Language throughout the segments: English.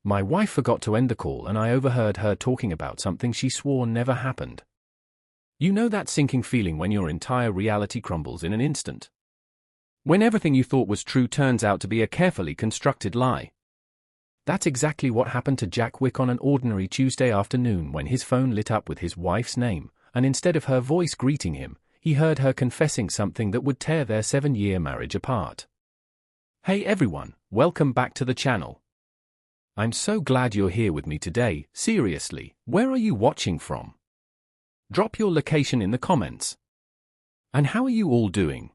My wife forgot to end the call and I overheard her talking about something she swore never happened. You know that sinking feeling when your entire reality crumbles in an instant? When everything you thought was true turns out to be a carefully constructed lie. That's exactly what happened to Jack Wick on an ordinary Tuesday afternoon when his phone lit up with his wife's name, and instead of her voice greeting him, he heard her confessing something that would tear their 7-year marriage apart. Hey everyone, welcome back to the channel. I'm so glad you're here with me today. Seriously, where are you watching from? Drop your location in the comments. And how are you all doing?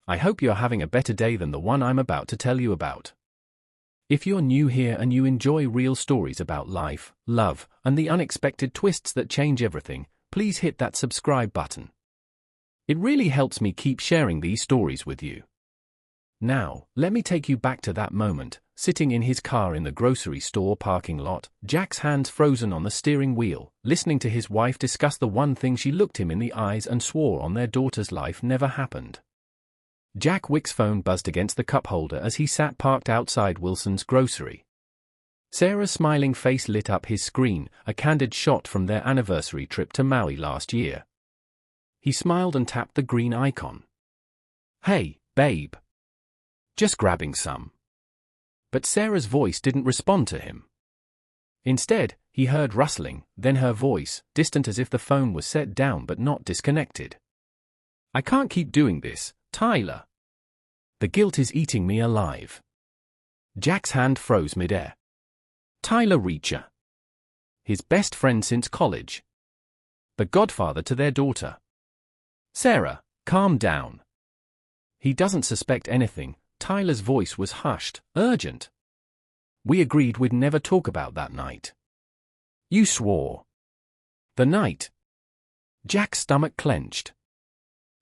I hope you're having a better day than the one I'm about to tell you about. If you're new here and you enjoy real stories about life, love, and the unexpected twists that change everything, please hit that subscribe button. It really helps me keep sharing these stories with you. Now, let me take you back to that moment, sitting in his car in the grocery store parking lot, Jack's hands frozen on the steering wheel, listening to his wife discuss the one thing she looked him in the eyes and swore on their daughter's life never happened. Jack Wick's phone buzzed against the cup holder as he sat parked outside Wilson's grocery. Sarah's smiling face lit up his screen, a candid shot from their anniversary trip to Maui last year. He smiled and tapped the green icon. Hey, babe. Just grabbing some. But Sarah's voice didn't respond to him. Instead, he heard rustling, then her voice, distant as if the phone was set down but not disconnected. I can't keep doing this, Tyler. The guilt is eating me alive. Jack's hand froze midair. Tyler Reacher. His best friend since college. The godfather to their daughter. Sarah, calm down. He doesn't suspect anything. Tyler's voice was hushed, urgent. We agreed we'd never talk about that night. You swore. The night. Jack's stomach clenched.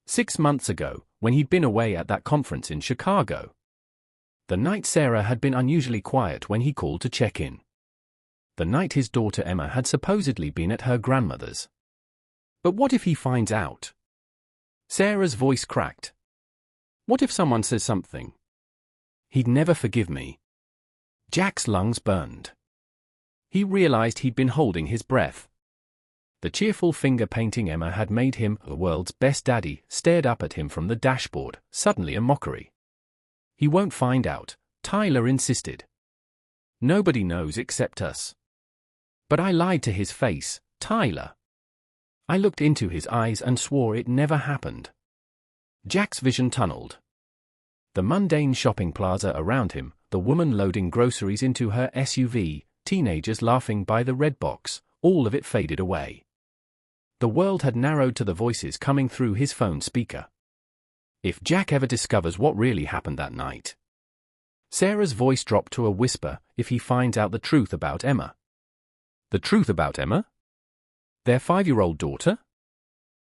6 months ago, when he'd been away at that conference in Chicago. The night Sarah had been unusually quiet when he called to check in. The night his daughter Emma had supposedly been at her grandmother's. But what if he finds out? Sarah's voice cracked. What if someone says something? He'd never forgive me. Jack's lungs burned. He realized he'd been holding his breath. The cheerful finger-painting Emma had made him, the world's best daddy, stared up at him from the dashboard, suddenly a mockery. He won't find out, Tyler insisted. Nobody knows except us. But I lied to his face, Tyler. I looked into his eyes and swore it never happened. Jack's vision tunneled. The mundane shopping plaza around him, the woman loading groceries into her SUV, teenagers laughing by the red box, all of it faded away. The world had narrowed to the voices coming through his phone speaker. If Jack ever discovers what really happened that night. Sarah's voice dropped to a whisper, if he finds out the truth about Emma. The truth about Emma? Their 5-year-old daughter?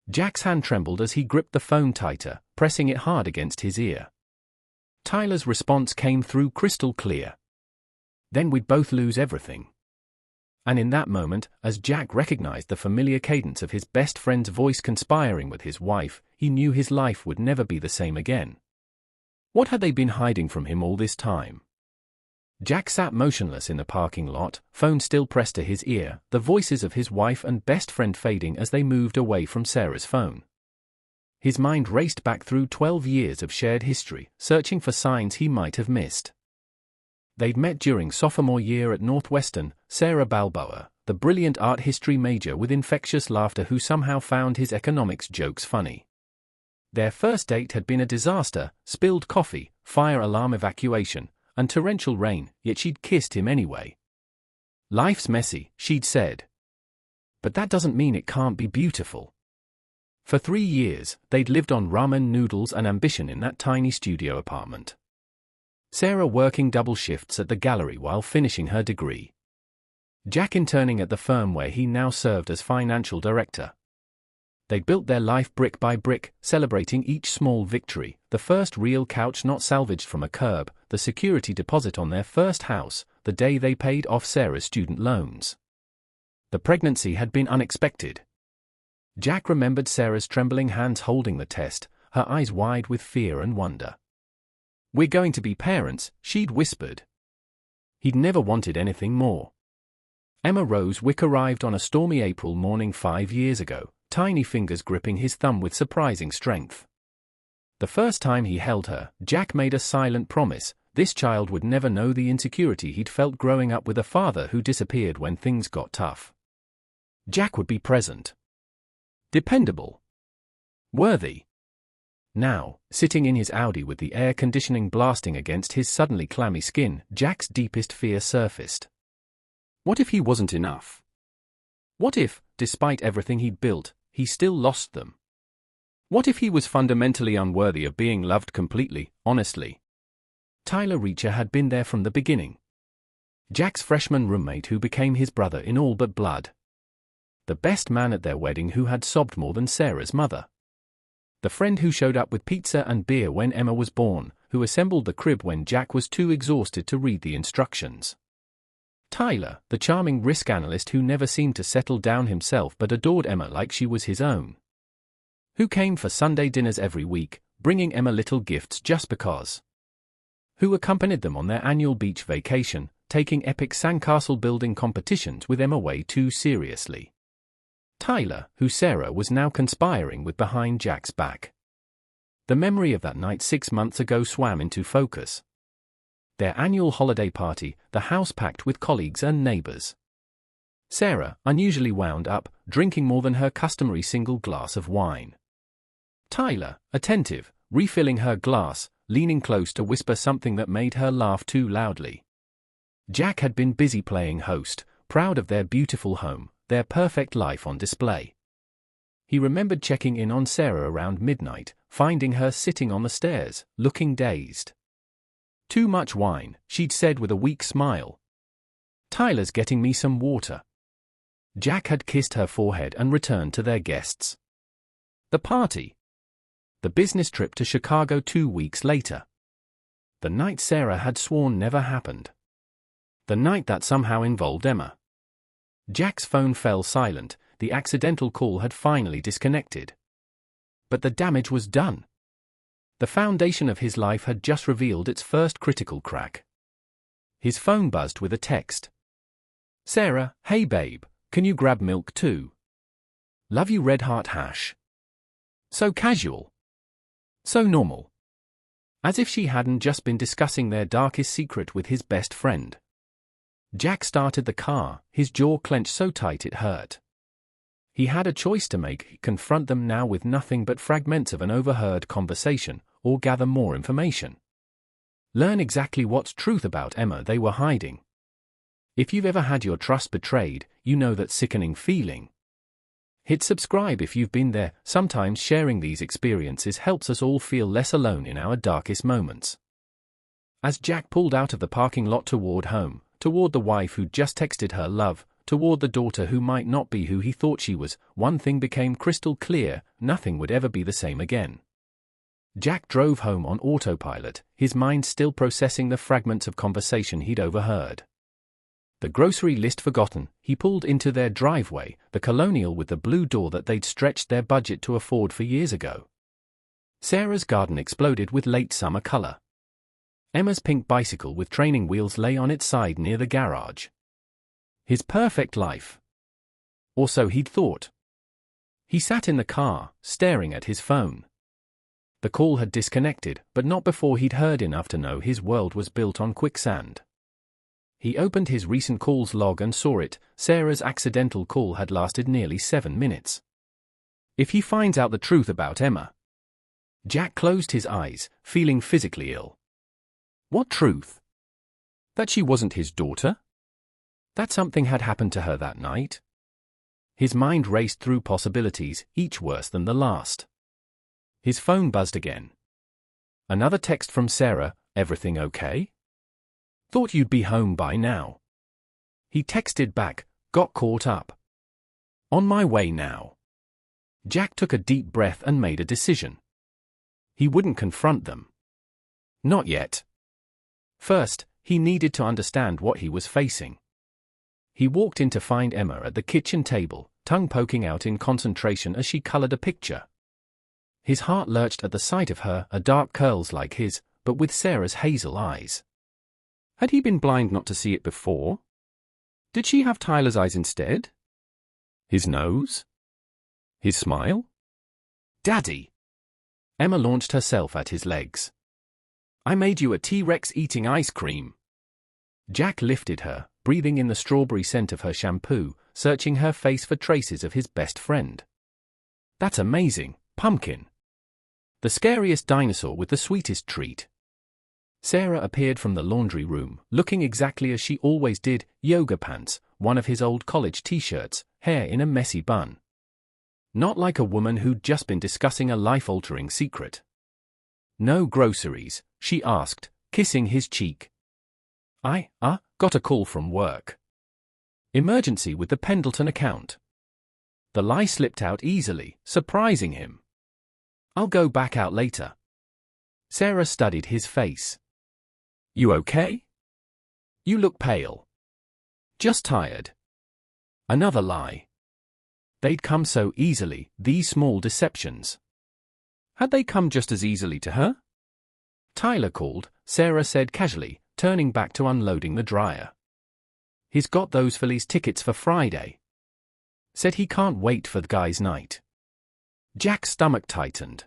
Jack's hand trembled as he gripped the phone tighter, pressing it hard against his ear. Tyler's response came through crystal clear. Then we'd both lose everything. And in that moment, as Jack recognized the familiar cadence of his best friend's voice conspiring with his wife, he knew his life would never be the same again. What had they been hiding from him all this time? Jack sat motionless in the parking lot, phone still pressed to his ear, the voices of his wife and best friend fading as they moved away from Sarah's phone. His mind raced back through 12 years of shared history, searching for signs he might have missed. They'd met during sophomore year at Northwestern, Sarah Balboa, the brilliant art history major with infectious laughter who somehow found his economics jokes funny. Their first date had been a disaster, spilled coffee, fire alarm evacuation, and torrential rain, yet she'd kissed him anyway. Life's messy, she'd said. But that doesn't mean it can't be beautiful. For 3 years, they'd lived on ramen noodles and ambition in that tiny studio apartment. Sarah working double shifts at the gallery while finishing her degree. Jack interning at the firm where he now served as financial director. They'd built their life brick by brick, celebrating each small victory, the first real couch not salvaged from a curb, the security deposit on their first house, the day they paid off Sarah's student loans. The pregnancy had been unexpected. Jack remembered Sarah's trembling hands holding the test, her eyes wide with fear and wonder. "We're going to be parents," she'd whispered. He'd never wanted anything more. Emma Rose Wick arrived on a stormy April morning 5 years ago, tiny fingers gripping his thumb with surprising strength. The first time he held her, Jack made a silent promise: this child would never know the insecurity he'd felt growing up with a father who disappeared when things got tough. Jack would be present. Dependable. Worthy. Now, sitting in his Audi with the air conditioning blasting against his suddenly clammy skin, Jack's deepest fear surfaced. What if he wasn't enough? What if, despite everything he'd built, he still lost them? What if he was fundamentally unworthy of being loved completely, honestly? Tyler Reacher had been there from the beginning. Jack's freshman roommate who became his brother in all but blood. The best man at their wedding who had sobbed more than Sarah's mother. The friend who showed up with pizza and beer when Emma was born, who assembled the crib when Jack was too exhausted to read the instructions. Tyler, the charming risk analyst who never seemed to settle down himself but adored Emma like she was his own. Who came for Sunday dinners every week, bringing Emma little gifts just because. Who accompanied them on their annual beach vacation, taking epic sandcastle building competitions with Emma way too seriously. Tyler, who Sarah was now conspiring with behind Jack's back. The memory of that night 6 months ago swam into focus. Their annual holiday party, the house packed with colleagues and neighbors. Sarah, unusually wound up, drinking more than her customary single glass of wine. Tyler, attentive, refilling her glass, leaning close to whisper something that made her laugh too loudly. Jack had been busy playing host, proud of their beautiful home, their perfect life on display. He remembered checking in on Sarah around midnight, finding her sitting on the stairs, looking dazed. Too much wine, she'd said with a weak smile. Tyler's getting me some water. Jack had kissed her forehead and returned to their guests. The party. The business trip to Chicago 2 weeks later. The night Sarah had sworn never happened. The night that somehow involved Emma. Jack's phone fell silent, the accidental call had finally disconnected. But the damage was done. The foundation of his life had just revealed its first critical crack. His phone buzzed with a text. Sarah, hey babe, can you grab milk too? Love you Red Heart hash. So casual. So normal. As if she hadn't just been discussing their darkest secret with his best friend. Jack started the car, his jaw clenched so tight it hurt. He had a choice to make: confront them now with nothing but fragments of an overheard conversation, or gather more information. Learn exactly what's truth about Emma they were hiding. If you've ever had your trust betrayed, you know that sickening feeling. Hit subscribe if you've been there. Sometimes sharing these experiences helps us all feel less alone in our darkest moments. As Jack pulled out of the parking lot toward home, toward the wife who'd just texted her love, toward the daughter who might not be who he thought she was, one thing became crystal clear: nothing would ever be the same again. Jack drove home on autopilot, his mind still processing the fragments of conversation he'd overheard. The grocery list forgotten, he pulled into their driveway, the colonial with the blue door that they'd stretched their budget to afford for years ago. Sarah's garden exploded with late summer color. Emma's pink bicycle with training wheels lay on its side near the garage. His perfect life. Or so he'd thought. He sat in the car, staring at his phone. The call had disconnected, but not before he'd heard enough to know his world was built on quicksand. He opened his recent calls log and saw it: Sarah's accidental call had lasted nearly 7 minutes. If he finds out the truth about Emma. Jack closed his eyes, feeling physically ill. What truth? That she wasn't his daughter? That something had happened to her that night? His mind raced through possibilities, each worse than the last. His phone buzzed again. Another text from Sarah: everything okay? Thought you'd be home by now. He texted back: got caught up. On my way now. Jack took a deep breath and made a decision. He wouldn't confront them. Not yet. First, he needed to understand what he was facing. He walked in to find Emma at the kitchen table, tongue poking out in concentration as she colored a picture. His heart lurched at the sight of her, her dark curls like his, but with Sarah's hazel eyes. Had he been blind not to see it before? Did she have Tyler's eyes instead? His nose? His smile? Daddy! Emma launched herself at his legs. I made you a T-Rex eating ice cream. Jack lifted her, breathing in the strawberry scent of her shampoo, searching her face for traces of his best friend. That's amazing, Pumpkin. The scariest dinosaur with the sweetest treat. Sarah appeared from the laundry room, looking exactly as she always did, yoga pants, one of his old college t-shirts, hair in a messy bun. Not like a woman who'd just been discussing a life-altering secret. No groceries, she asked, kissing his cheek. Got a call from work. Emergency with the Pendleton account. The lie slipped out easily, surprising him. I'll go back out later. Sarah studied his face. You okay? You look pale. Just tired. Another lie. They'd come so easily, these small deceptions. Had they come just as easily to her? Tyler called, Sarah said casually, turning back to unloading the dryer. He's got those Phillies tickets for Friday. Said he can't wait for the guys' night. Jack's stomach tightened.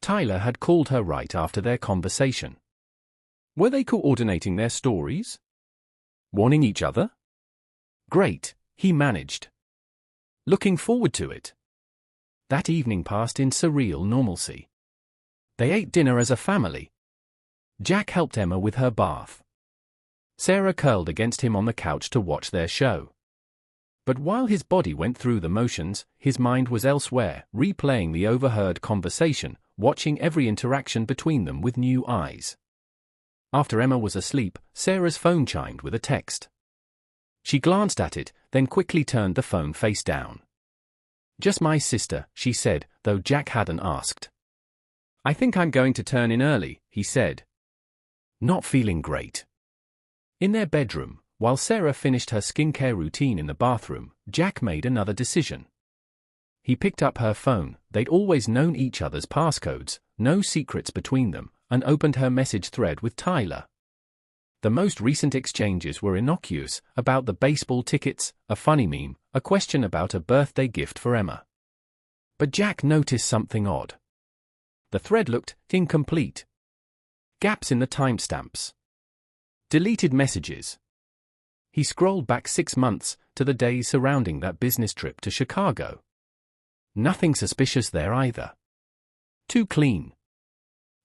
Tyler had called her right after their conversation. Were they coordinating their stories? Warning each other? Great, he managed. Looking forward to it. That evening passed in surreal normalcy. They ate dinner as a family. Jack helped Emma with her bath. Sarah curled against him on the couch to watch their show. But while his body went through the motions, his mind was elsewhere, replaying the overheard conversation, watching every interaction between them with new eyes. After Emma was asleep, Sarah's phone chimed with a text. She glanced at it, then quickly turned the phone face down. Just my sister, she said, though Jack hadn't asked. I think I'm going to turn in early, he said. Not feeling great. In their bedroom, while Sarah finished her skincare routine in the bathroom, Jack made another decision. He picked up her phone, they'd always known each other's passcodes, no secrets between them, and opened her message thread with Tyler. The most recent exchanges were innocuous, about the baseball tickets, a funny meme, a question about a birthday gift for Emma. But Jack noticed something odd. The thread looked incomplete. Gaps in the timestamps. Deleted messages. He scrolled back 6 months, to the days surrounding that business trip to Chicago. Nothing suspicious there either. Too clean.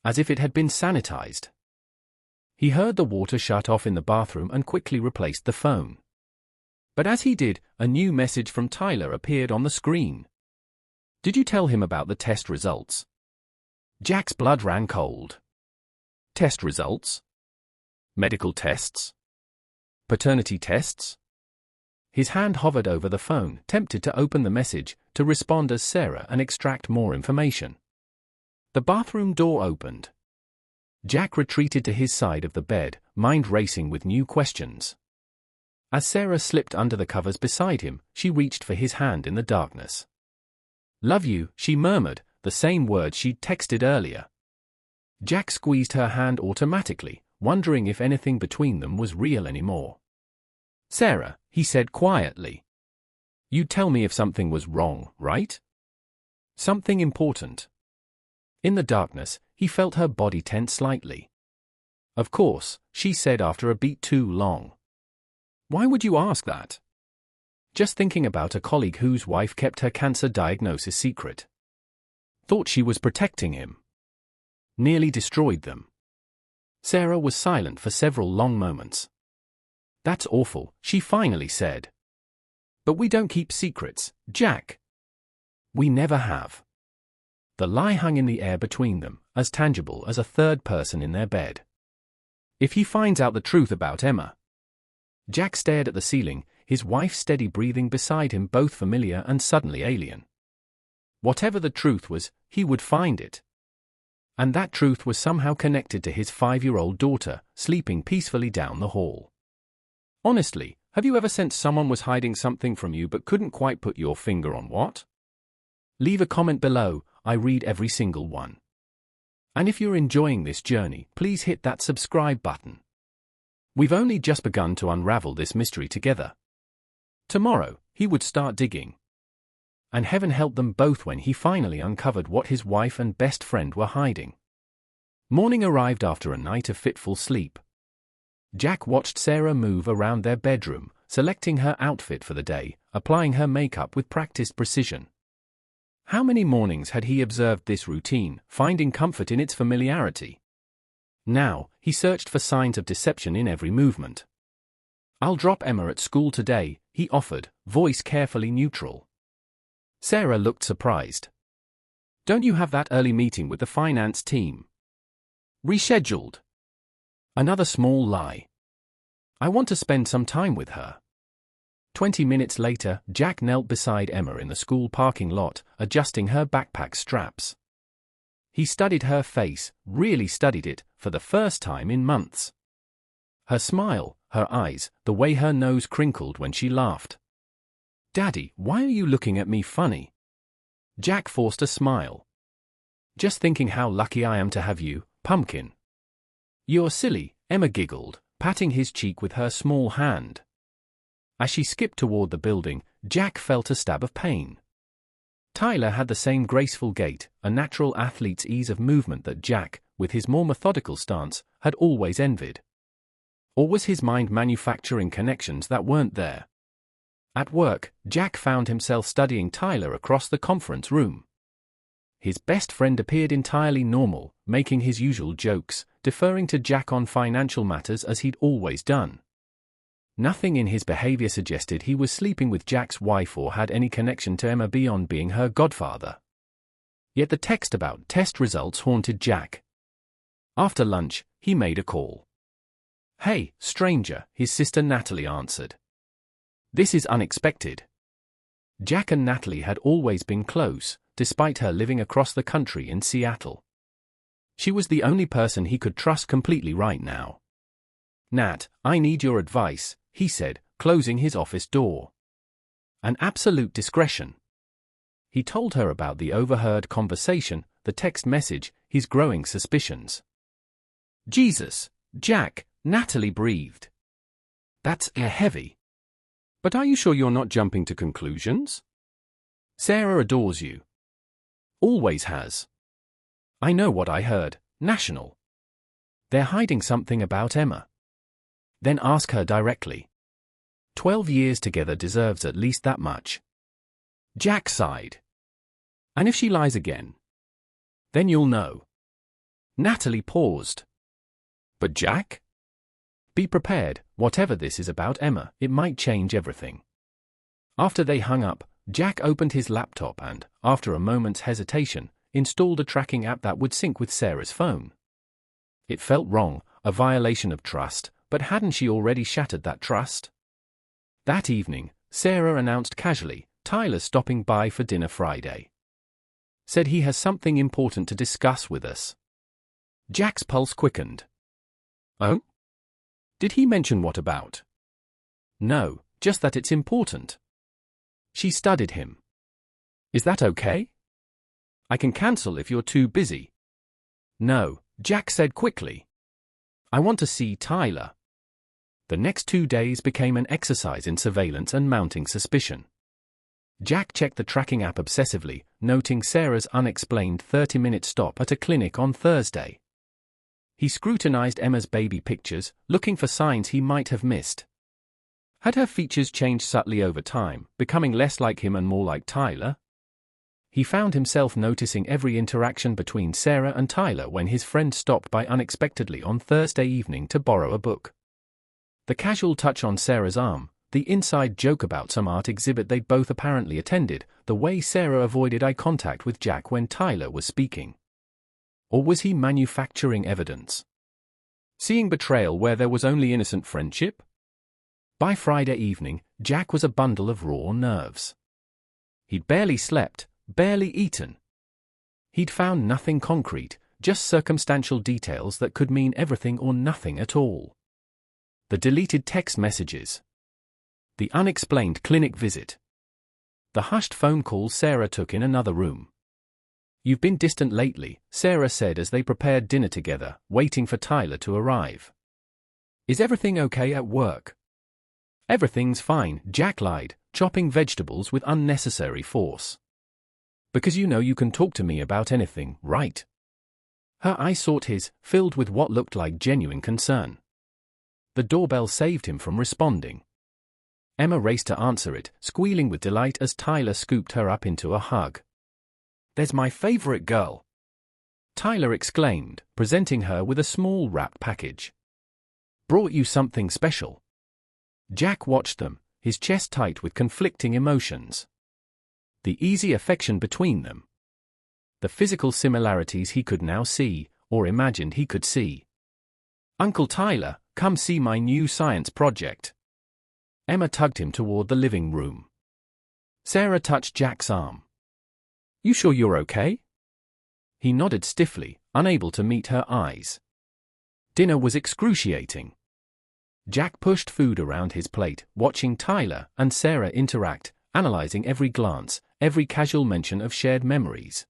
As if it had been sanitized. He heard the water shut off in the bathroom and quickly replaced the phone. But as he did, a new message from Tyler appeared on the screen. Did you tell him about the test results? Jack's blood ran cold. Test results? Medical tests? Paternity tests? His hand hovered over the phone, tempted to open the message, to respond as Sarah and extract more information. The bathroom door opened. Jack retreated to his side of the bed, mind racing with new questions. As Sarah slipped under the covers beside him, she reached for his hand in the darkness. Love you, she murmured, the same words she'd texted earlier. Jack squeezed her hand automatically, wondering if anything between them was real anymore. Sarah, he said quietly. You'd tell me if something was wrong, right? Something important. In the darkness, he felt her body tense slightly. Of course, she said after a beat too long. Why would you ask that? Just thinking about a colleague whose wife kept her cancer diagnosis secret. Thought she was protecting him. Nearly destroyed them. Sarah was silent for several long moments. That's awful, she finally said. But we don't keep secrets, Jack. We never have. The lie hung in the air between them, as tangible as a third person in their bed. If he finds out the truth about Emma. Jack stared at the ceiling, his wife's steady breathing beside him, both familiar and suddenly alien. Whatever the truth was, he would find it. And that truth was somehow connected to his 5-year-old daughter, sleeping peacefully down the hall. Honestly, have you ever sensed someone was hiding something from you but couldn't quite put your finger on what? Leave a comment below, I read every single one. And if you're enjoying this journey, please hit that subscribe button. We've only just begun to unravel this mystery together. Tomorrow, he would start digging. And heaven help them both when he finally uncovered what his wife and best friend were hiding. Morning arrived after a night of fitful sleep. Jack watched Sarah move around their bedroom, selecting her outfit for the day, applying her makeup with practiced precision. How many mornings had he observed this routine, finding comfort in its familiarity? Now, he searched for signs of deception in every movement. "I'll drop Emma at school today," he offered, voice carefully neutral. Sarah looked surprised. "Don't you have that early meeting with the finance team?" "Rescheduled." Another small lie. "I want to spend some time with her." 20 minutes later, Jack knelt beside Emma in the school parking lot, adjusting her backpack straps. He studied her face, really studied it, for the first time in months. Her smile, her eyes, the way her nose crinkled when she laughed. "Daddy, why are you looking at me funny?" Jack forced a smile. "Just thinking how lucky I am to have you, pumpkin." "You're silly," Emma giggled, patting his cheek with her small hand. As she skipped toward the building, Jack felt a stab of pain. Tyler had the same graceful gait, a natural athlete's ease of movement that Jack, with his more methodical stance, had always envied. Or was his mind manufacturing connections that weren't there? At work, Jack found himself studying Tyler across the conference room. His best friend appeared entirely normal, making his usual jokes, deferring to Jack on financial matters as he'd always done. Nothing in his behavior suggested he was sleeping with Jack's wife or had any connection to Emma beyond being her godfather. Yet the text about test results haunted Jack. After lunch, he made a call. "Hey, stranger," his sister Natalie answered. "This is unexpected." Jack and Natalie had always been close, despite her living across the country in Seattle. She was the only person he could trust completely right now. "Nat, I need your advice," he said, closing his office door. "An absolute discretion." He told her about the overheard conversation, the text message, his growing suspicions. "Jesus, Jack," Natalie breathed. "That's heavy. But are you sure you're not jumping to conclusions?" "Sarah adores you. Always has." "I know what I heard, national. They're hiding something about Emma." "Then ask her directly. 12 years together deserves at least that much." Jack sighed. "And if she lies again?" "Then you'll know." Natalie paused. "But Jack?" "Be prepared, whatever this is about Emma, it might change everything." After they hung up, Jack opened his laptop and, after a moment's hesitation, installed a tracking app that would sync with Sarah's phone. It felt wrong, a violation of trust, but hadn't she already shattered that trust? That evening, Sarah announced casually, "Tyler's stopping by for dinner Friday. Said he has something important to discuss with us." Jack's pulse quickened. "Oh? Did he mention what about?" "No, just that it's important." She studied him. "Is that okay? I can cancel if you're too busy." "No," Jack said quickly. "I want to see Tyler." The next 2 days became an exercise in surveillance and mounting suspicion. Jack checked the tracking app obsessively, noting Sarah's unexplained 30-minute stop at a clinic on Thursday. He scrutinized Emma's baby pictures, looking for signs he might have missed. Had her features changed subtly over time, becoming less like him and more like Tyler? He found himself noticing every interaction between Sarah and Tyler when his friend stopped by unexpectedly on Thursday evening to borrow a book. The casual touch on Sarah's arm, the inside joke about some art exhibit they'd both apparently attended, the way Sarah avoided eye contact with Jack when Tyler was speaking. Or was he manufacturing evidence? Seeing betrayal where there was only innocent friendship? By Friday evening, Jack was a bundle of raw nerves. He'd barely slept, barely eaten. He'd found nothing concrete, just circumstantial details that could mean everything or nothing at all. The deleted text messages. The unexplained clinic visit. The hushed phone call Sarah took in another room. "You've been distant lately," Sarah said as they prepared dinner together, waiting for Tyler to arrive. Is everything okay at work? Everything's fine, Jack lied, chopping vegetables with unnecessary force. Because you know you can talk to me about anything, right? Her eyes sought his, filled with what looked like genuine concern. The doorbell saved him from responding. Emma raced to answer it, squealing with delight as Tyler scooped her up into a hug. "There's my favorite girl," Tyler exclaimed, presenting her with a small wrapped package. "Brought you something special." Jack watched them, his chest tight with conflicting emotions. The easy affection between them. The physical similarities he could now see, or imagined he could see. "Uncle Tyler, come see my new science project." Emma tugged him toward the living room. Sarah touched Jack's arm. "You sure you're okay?" He nodded stiffly, unable to meet her eyes. Dinner was excruciating. Jack pushed food around his plate, watching Tyler and Sarah interact, analyzing every glance, every casual mention of shared memories.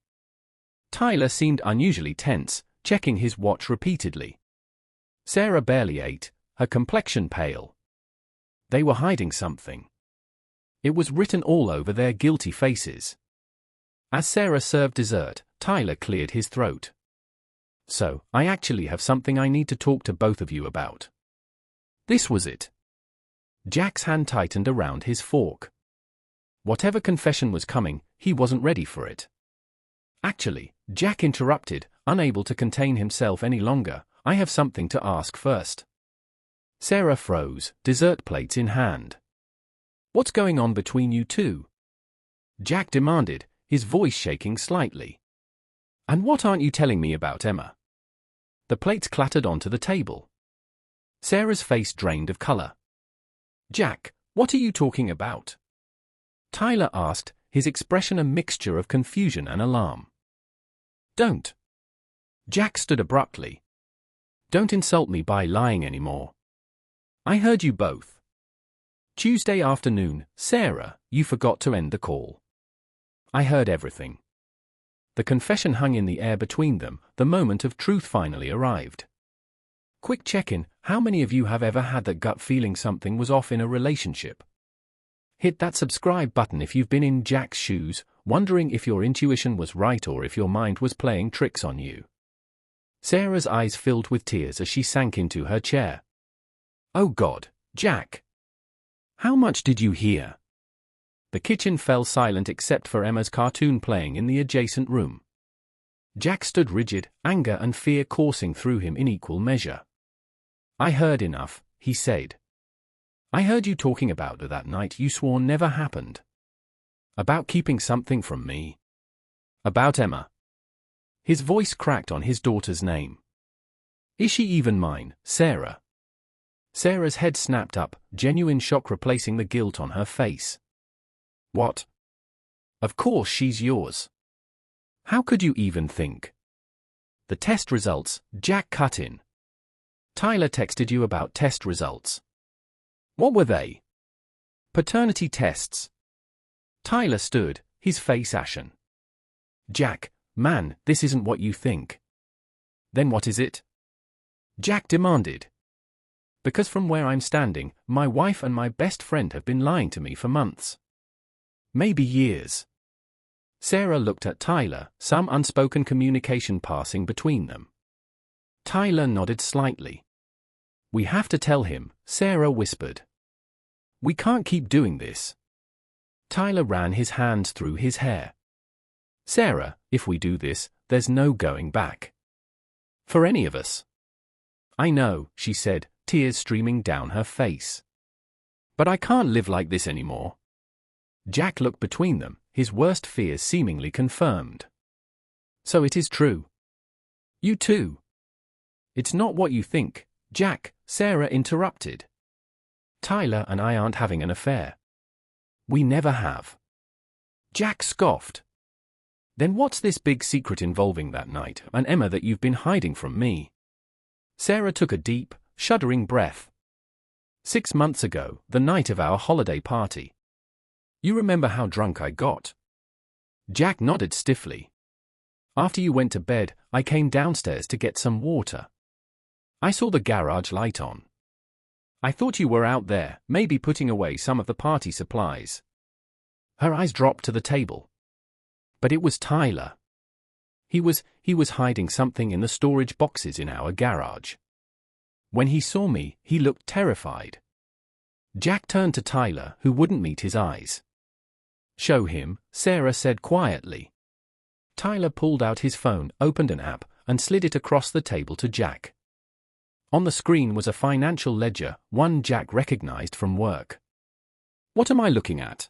Tyler seemed unusually tense, checking his watch repeatedly. Sarah barely ate, her complexion pale. They were hiding something. It was written all over their guilty faces. As Sarah served dessert, Tyler cleared his throat. "So, I actually have something I need to talk to both of you about." This was it. Jack's hand tightened around his fork. Whatever confession was coming, he wasn't ready for it. "Actually," Jack interrupted, unable to contain himself any longer, "I have something to ask first." Sarah froze, dessert plates in hand. "What's going on between you two?" Jack demanded, his voice shaking slightly. "And what aren't you telling me about Emma?" The plates clattered onto the table. Sarah's face drained of color. "Jack, what are you talking about?" Tyler asked, his expression a mixture of confusion and alarm. "Don't." Jack stood abruptly. "Don't insult me by lying anymore. I heard you both. Tuesday afternoon, Sarah, you forgot to end the call. I heard everything." The confession hung in the air between them, the moment of truth finally arrived. Quick check-in, how many of you have ever had that gut feeling something was off in a relationship? Hit that subscribe button if you've been in Jack's shoes, wondering if your intuition was right or if your mind was playing tricks on you. Sarah's eyes filled with tears as she sank into her chair. "Oh God, Jack! How much did you hear?" The kitchen fell silent except for Emma's cartoon playing in the adjacent room. Jack stood rigid, anger and fear coursing through him in equal measure. "I heard enough," he said. "I heard you talking about that night you swore never happened. About keeping something from me. About Emma." His voice cracked on his daughter's name. "Is she even mine, Sarah?" Sarah's head snapped up, genuine shock replacing the guilt on her face. "What? Of course she's yours. How could you even think?" "The test results," Jack cut in. "Tyler texted you about test results. What were they?" "Paternity tests." Tyler stood, his face ashen. "Jack, man, this isn't what you think." "Then what is it?" Jack demanded. "Because from where I'm standing, my wife and my best friend have been lying to me for months. Maybe years." Sarah looked at Tyler, some unspoken communication passing between them. Tyler nodded slightly. "We have to tell him," Sarah whispered. "We can't keep doing this." Tyler ran his hands through his hair. "Sarah, if we do this, there's no going back. For any of us." "I know," she said, tears streaming down her face. "But I can't live like this anymore." Jack looked between them, his worst fears seemingly confirmed. "So it is true. You too." "It's not what you think, Jack," Sarah interrupted. "Tyler and I aren't having an affair. We never have." Jack scoffed. "Then what's this big secret involving that night and Emma that you've been hiding from me?" Sarah took a deep, shuddering breath. 6 months ago, the night of our holiday party. You remember how drunk I got?" Jack nodded stiffly. "After you went to bed, I came downstairs to get some water. I saw the garage light on. I thought you were out there, maybe putting away some of the party supplies. Her eyes dropped to the table. But it was Tyler. He was hiding something in the storage boxes in our garage. When he saw me, he looked terrified. Jack turned to Tyler, who wouldn't meet his eyes. Show him, Sarah said quietly. Tyler pulled out his phone, opened an app, and slid it across the table to Jack. On the screen was a financial ledger, one Jack recognized from work. What am I looking at?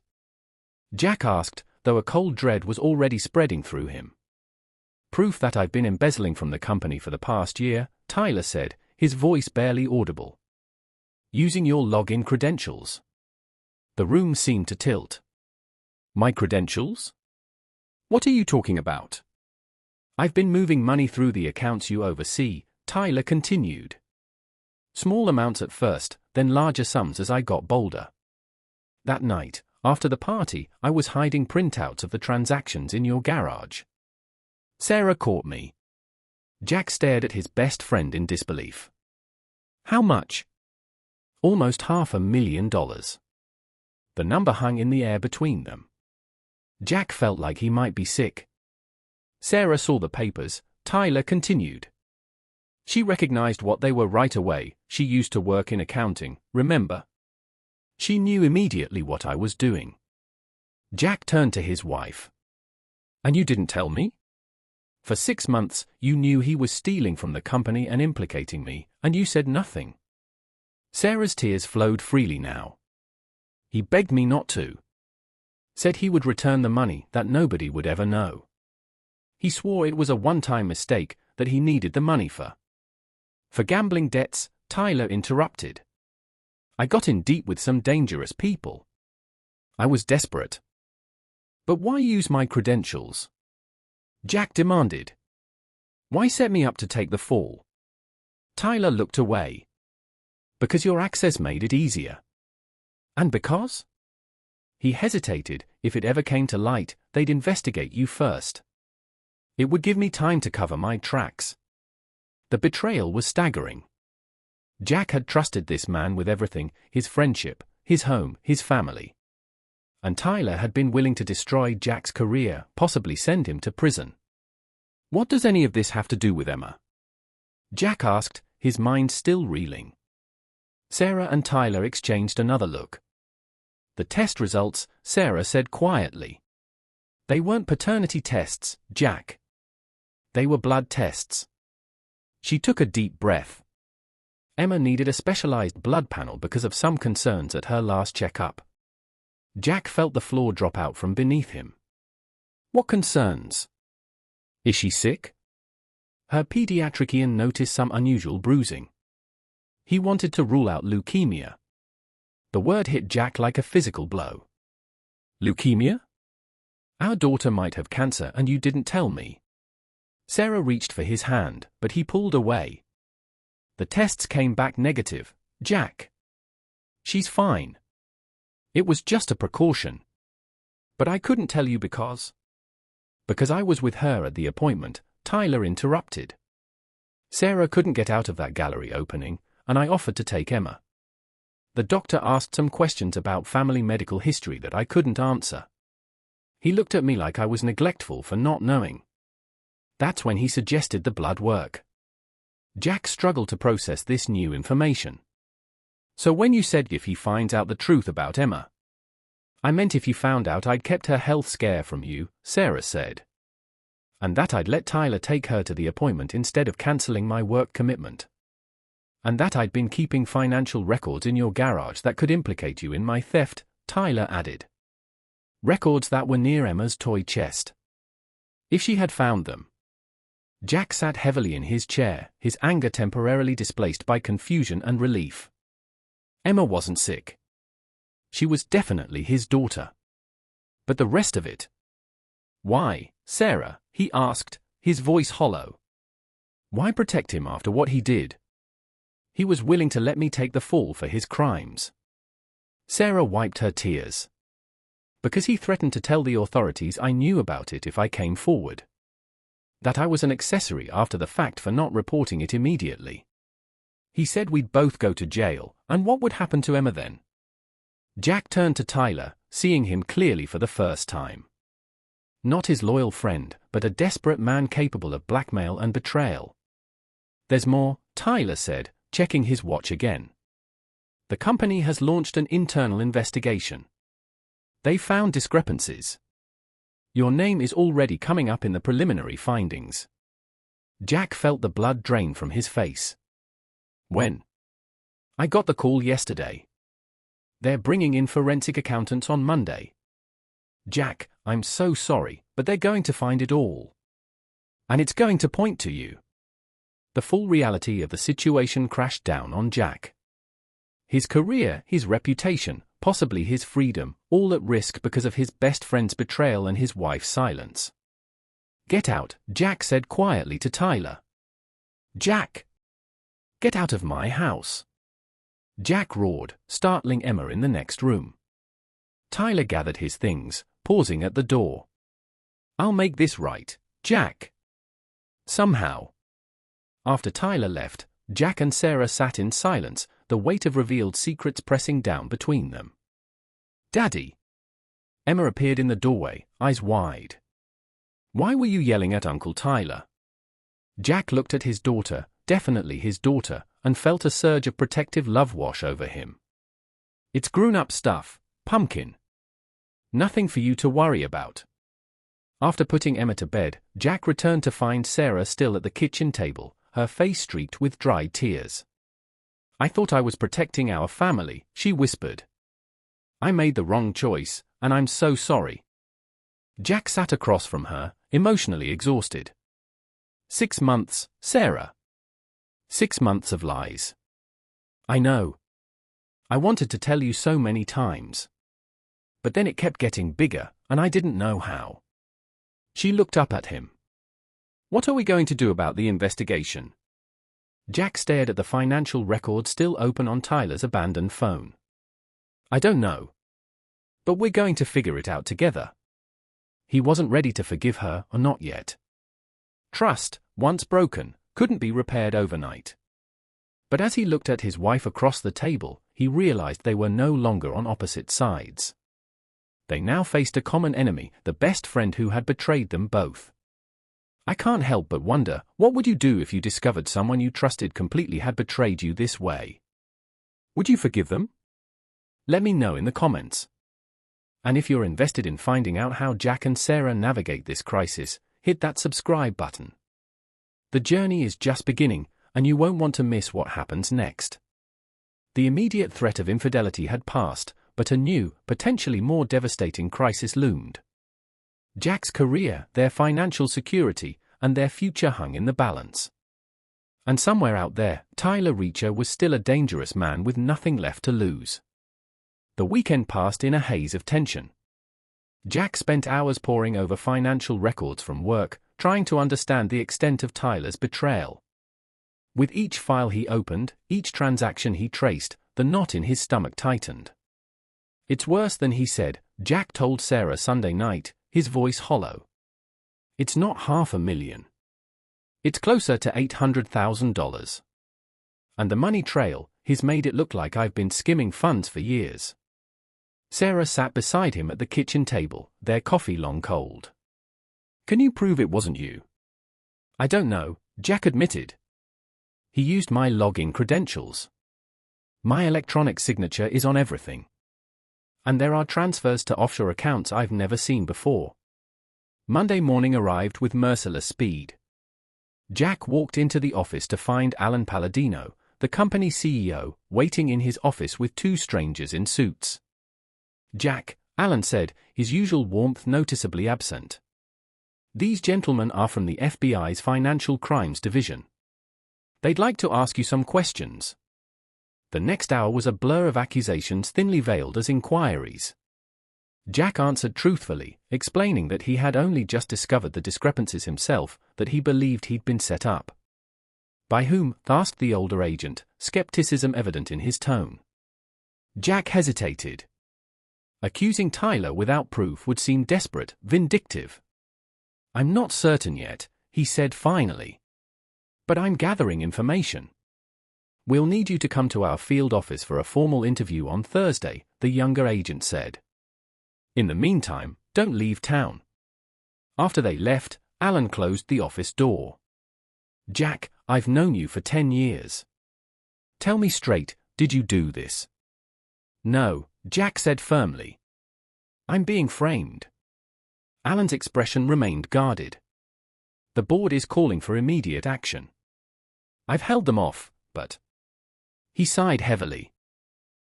Jack asked, though a cold dread was already spreading through him. Proof that I've been embezzling from the company for the past year, Tyler said, his voice barely audible. Using your login credentials. The room seemed to tilt. My credentials? What are you talking about? I've been moving money through the accounts you oversee, Tyler continued. Small amounts at first, then larger sums as I got bolder. That night, after the party, I was hiding printouts of the transactions in your garage. Sarah caught me. Jack stared at his best friend in disbelief. How much? Almost $500,000. The number hung in the air between them. Jack felt like he might be sick. Sarah saw the papers, Tyler continued. She recognized what they were right away. She used to work in accounting, remember? She knew immediately what I was doing. Jack turned to his wife. And you didn't tell me? For 6 months, you knew he was stealing from the company and implicating me, and you said nothing. Sarah's tears flowed freely now. He begged me not to. Said he would return the money, that nobody would ever know. He swore it was a one-time mistake, that he needed the money for gambling debts, Tyler interrupted. I got in deep with some dangerous people. I was desperate. But why use my credentials? Jack demanded. Why set me up to take the fall? Tyler looked away. Because your access made it easier. And because? He hesitated. If it ever came to light, they'd investigate you first. It would give me time to cover my tracks. The betrayal was staggering. Jack had trusted this man with everything, his friendship, his home, his family. And Tyler had been willing to destroy Jack's career, possibly send him to prison. What does any of this have to do with Emma? Jack asked, his mind still reeling. Sarah and Tyler exchanged another look. The test results, Sarah said quietly. They weren't paternity tests, Jack. They were blood tests. She took a deep breath. Emma needed a specialized blood panel because of some concerns at her last checkup. Jack felt the floor drop out from beneath him. What concerns? Is she sick? Her pediatrician noticed some unusual bruising. He wanted to rule out leukemia. The word hit Jack like a physical blow. Leukemia? Our daughter might have cancer and you didn't tell me. Sarah reached for his hand, but he pulled away. The tests came back negative, Jack. She's fine. It was just a precaution. But I couldn't tell you because I was with her at the appointment, Tyler interrupted. Sarah couldn't get out of that gallery opening, and I offered to take Emma. The doctor asked some questions about family medical history that I couldn't answer. He looked at me like I was neglectful for not knowing. That's when he suggested the blood work. Jack struggled to process this new information. So when you said if he finds out the truth about Emma, I meant if you found out I'd kept her health scare from you, Sarah said. And that I'd let Tyler take her to the appointment instead of canceling my work commitment. And that I'd been keeping financial records in your garage that could implicate you in my theft, Tyler added. Records that were near Emma's toy chest. If she had found them. Jack sat heavily in his chair, his anger temporarily displaced by confusion and relief. Emma wasn't sick. She was definitely his daughter. But the rest of it? Why, Sarah, he asked, his voice hollow. Why protect him after what he did? He was willing to let me take the fall for his crimes. Sarah wiped her tears. Because he threatened to tell the authorities I knew about it if I came forward. That I was an accessory after the fact for not reporting it immediately. He said we'd both go to jail, And what would happen to Emma then? Jack turned to Tyler, seeing him clearly for the first time. Not his loyal friend, but a desperate man capable of blackmail and betrayal. "There's more," Tyler said, checking his watch again. "The company has launched an internal investigation. They found discrepancies. Your name is already coming up in the preliminary findings." Jack felt the blood drain from his face. "When?" "I got the call yesterday. They're bringing in forensic accountants on Monday." "Jack, I'm so sorry, but they're going to find it all. And it's going to point to you." The full reality of the situation crashed down on Jack. His career, his reputation, possibly his freedom, all at risk because of his best friend's betrayal and his wife's silence. "Get out," Jack said quietly to Tyler. "Jack! Get out of my house!" Jack roared, startling Emma in the next room. Tyler gathered his things, pausing at the door. "I'll make this right, Jack." Somehow. After Tyler left, Jack and Sarah sat in silence, the weight of revealed secrets pressing down between them. "Daddy!" Emma appeared in the doorway, eyes wide. "Why were you yelling at Uncle Tyler?" Jack looked at his daughter, definitely his daughter, and felt a surge of protective love wash over him. "It's grown-up stuff, pumpkin. Nothing for you to worry about." After putting Emma to bed, Jack returned to find Sarah still at the kitchen table, her face streaked with dried tears. "I thought I was protecting our family," she whispered. "I made the wrong choice, and I'm so sorry." Jack sat across from her, emotionally exhausted. 6 months, Sarah. 6 months of lies. "I know. I wanted to tell you so many times. But then it kept getting bigger, and I didn't know how." She looked up at him. "What are we going to do about the investigation?" Jack stared at the financial record still open on Tyler's abandoned phone. "I don't know. But we're going to figure it out together." He wasn't ready to forgive her, or not yet. Trust, once broken, couldn't be repaired overnight. But as he looked at his wife across the table, he realized they were no longer on opposite sides. They now faced a common enemy, the best friend who had betrayed them both. "I can't help but wonder, what would you do if you discovered someone you trusted completely had betrayed you this way? Would you forgive them? Let me know in the comments. And if you're invested in finding out how Jack and Sarah navigate this crisis, hit that subscribe button. The journey is just beginning, and you won't want to miss what happens next. The immediate threat of infidelity had passed, but a new, potentially more devastating crisis loomed. Jack's career, their financial security, and their future hung in the balance. And somewhere out there, Tyler Reacher was still a dangerous man with nothing left to lose. The weekend passed in a haze of tension. Jack spent hours poring over financial records from work, trying to understand the extent of Tyler's betrayal. With each file he opened, each transaction he traced, the knot in his stomach tightened. "It's worse than he said," Jack told Sarah Sunday night, his voice hollow. "It's not $500,000. It's closer to $800,000. And the money trail, he's made it look like I've been skimming funds for years." Sarah sat beside him at the kitchen table, their coffee long cold. "Can you prove it wasn't you?" "I don't know," Jack admitted. "He used my login credentials. My electronic signature is on everything. And there are transfers to offshore accounts I've never seen before." Monday morning arrived with merciless speed. Jack walked into the office to find Alan Palladino, the company CEO, waiting in his office with 2 strangers in suits. "Jack," Alan said, his usual warmth noticeably absent. "These gentlemen are from the FBI's Financial Crimes Division. They'd like to ask you some questions." The next hour was a blur of accusations thinly veiled as inquiries. Jack answered truthfully, explaining that he had only just discovered the discrepancies himself, that he believed he'd been set up. "By whom?" asked the older agent, skepticism evident in his tone. Jack hesitated. Accusing Tyler without proof would seem desperate, vindictive. "I'm not certain yet," he said finally. "But I'm gathering information." We'll need you to come to our field office for a formal interview on Thursday, the younger agent said. In the meantime, don't leave town. After they left, Alan closed the office door. Jack, I've known you for 10 years. Tell me straight, did you do this? No, Jack said firmly. I'm being framed. Alan's expression remained guarded. The board is calling for immediate action. I've held them off, but... He sighed heavily.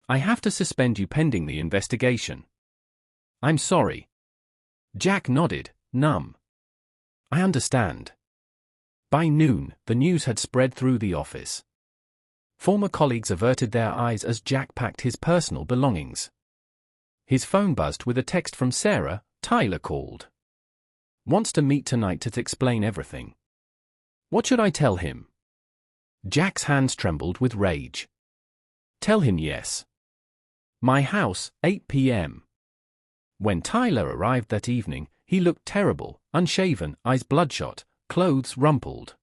I have to suspend you pending the investigation. I'm sorry. Jack nodded, numb. I understand. By noon, the news had spread through the office. Former colleagues averted their eyes as Jack packed his personal belongings. His phone buzzed with a text from Sarah. Tyler called. Wants to meet tonight to explain everything. What should I tell him? Jack's hands trembled with rage. Tell him yes. My house, 8 p.m. When Tyler arrived that evening, he looked terrible, unshaven, eyes bloodshot, clothes rumpled.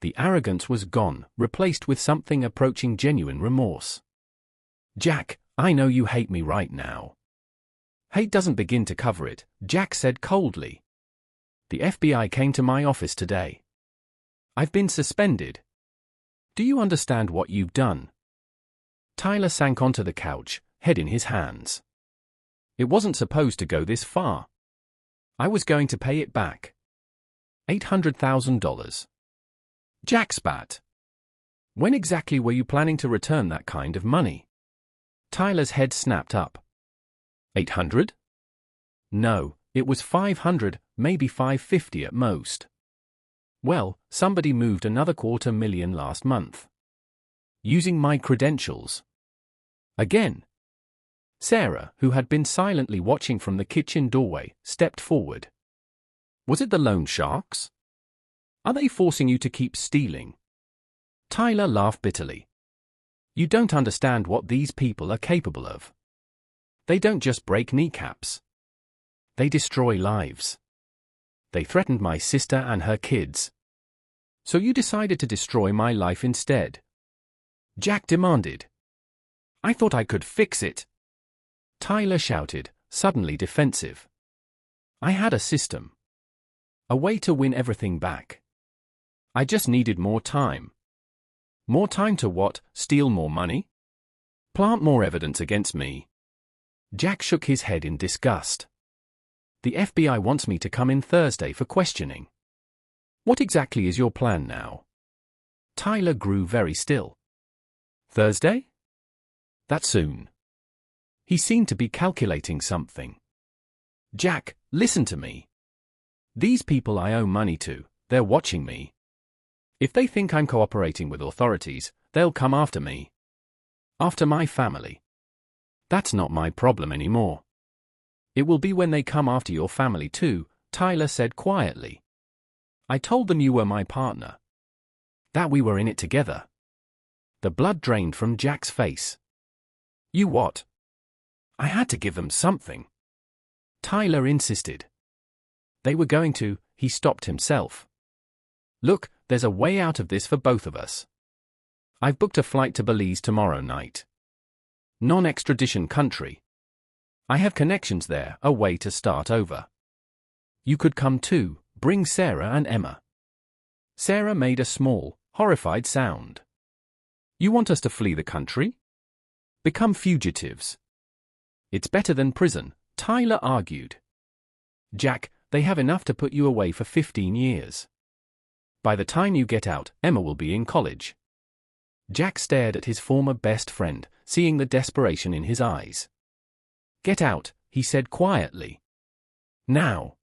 The arrogance was gone, replaced with something approaching genuine remorse. Jack, I know you hate me right now. Hate doesn't begin to cover it, Jack said coldly. The FBI came to my office today. I've been suspended. Do you understand what you've done? Tyler sank onto the couch, head in his hands. It wasn't supposed to go this far. I was going to pay it back. $800,000. Jack spat. When exactly were you planning to return that kind of money? Tyler's head snapped up. 800? No, it was 500, maybe 550 at most. Well, somebody moved another $250,000 last month. Using my credentials. Again. Sarah, who had been silently watching from the kitchen doorway, stepped forward. Was it the loan sharks? Are they forcing you to keep stealing? Tyler laughed bitterly. You don't understand what these people are capable of. They don't just break kneecaps. They destroy lives. They threatened my sister and her kids. So you decided to destroy my life instead? Jack demanded. I thought I could fix it. Tyler shouted, suddenly defensive. I had a system. A way to win everything back. I just needed more time. More time to what? Steal more money? Plant more evidence against me? Jack shook his head in disgust. The FBI wants me to come in Thursday for questioning. What exactly is your plan now? Tyler grew very still. Thursday? That soon. He seemed to be calculating something. Jack, listen to me. These people I owe money to, they're watching me. If they think I'm cooperating with authorities, they'll come after me. After my family. That's not my problem anymore. It will be when they come after your family too, Tyler said quietly. I told them you were my partner. That we were in it together. The blood drained from Jack's face. You what? I had to give them something. Tyler insisted. They were going to, he stopped himself. Look, there's a way out of this for both of us. I've booked a flight to Belize tomorrow night. Non-extradition country. I have connections there, a way to start over. You could come too, bring Sarah and Emma. Sarah made a small, horrified sound. You want us to flee the country? Become fugitives. It's better than prison, Tyler argued. Jack, they have enough to put you away for 15 years. By the time you get out, Emma will be in college. Jack stared at his former best friend, seeing the desperation in his eyes. Get out, he said quietly. Now.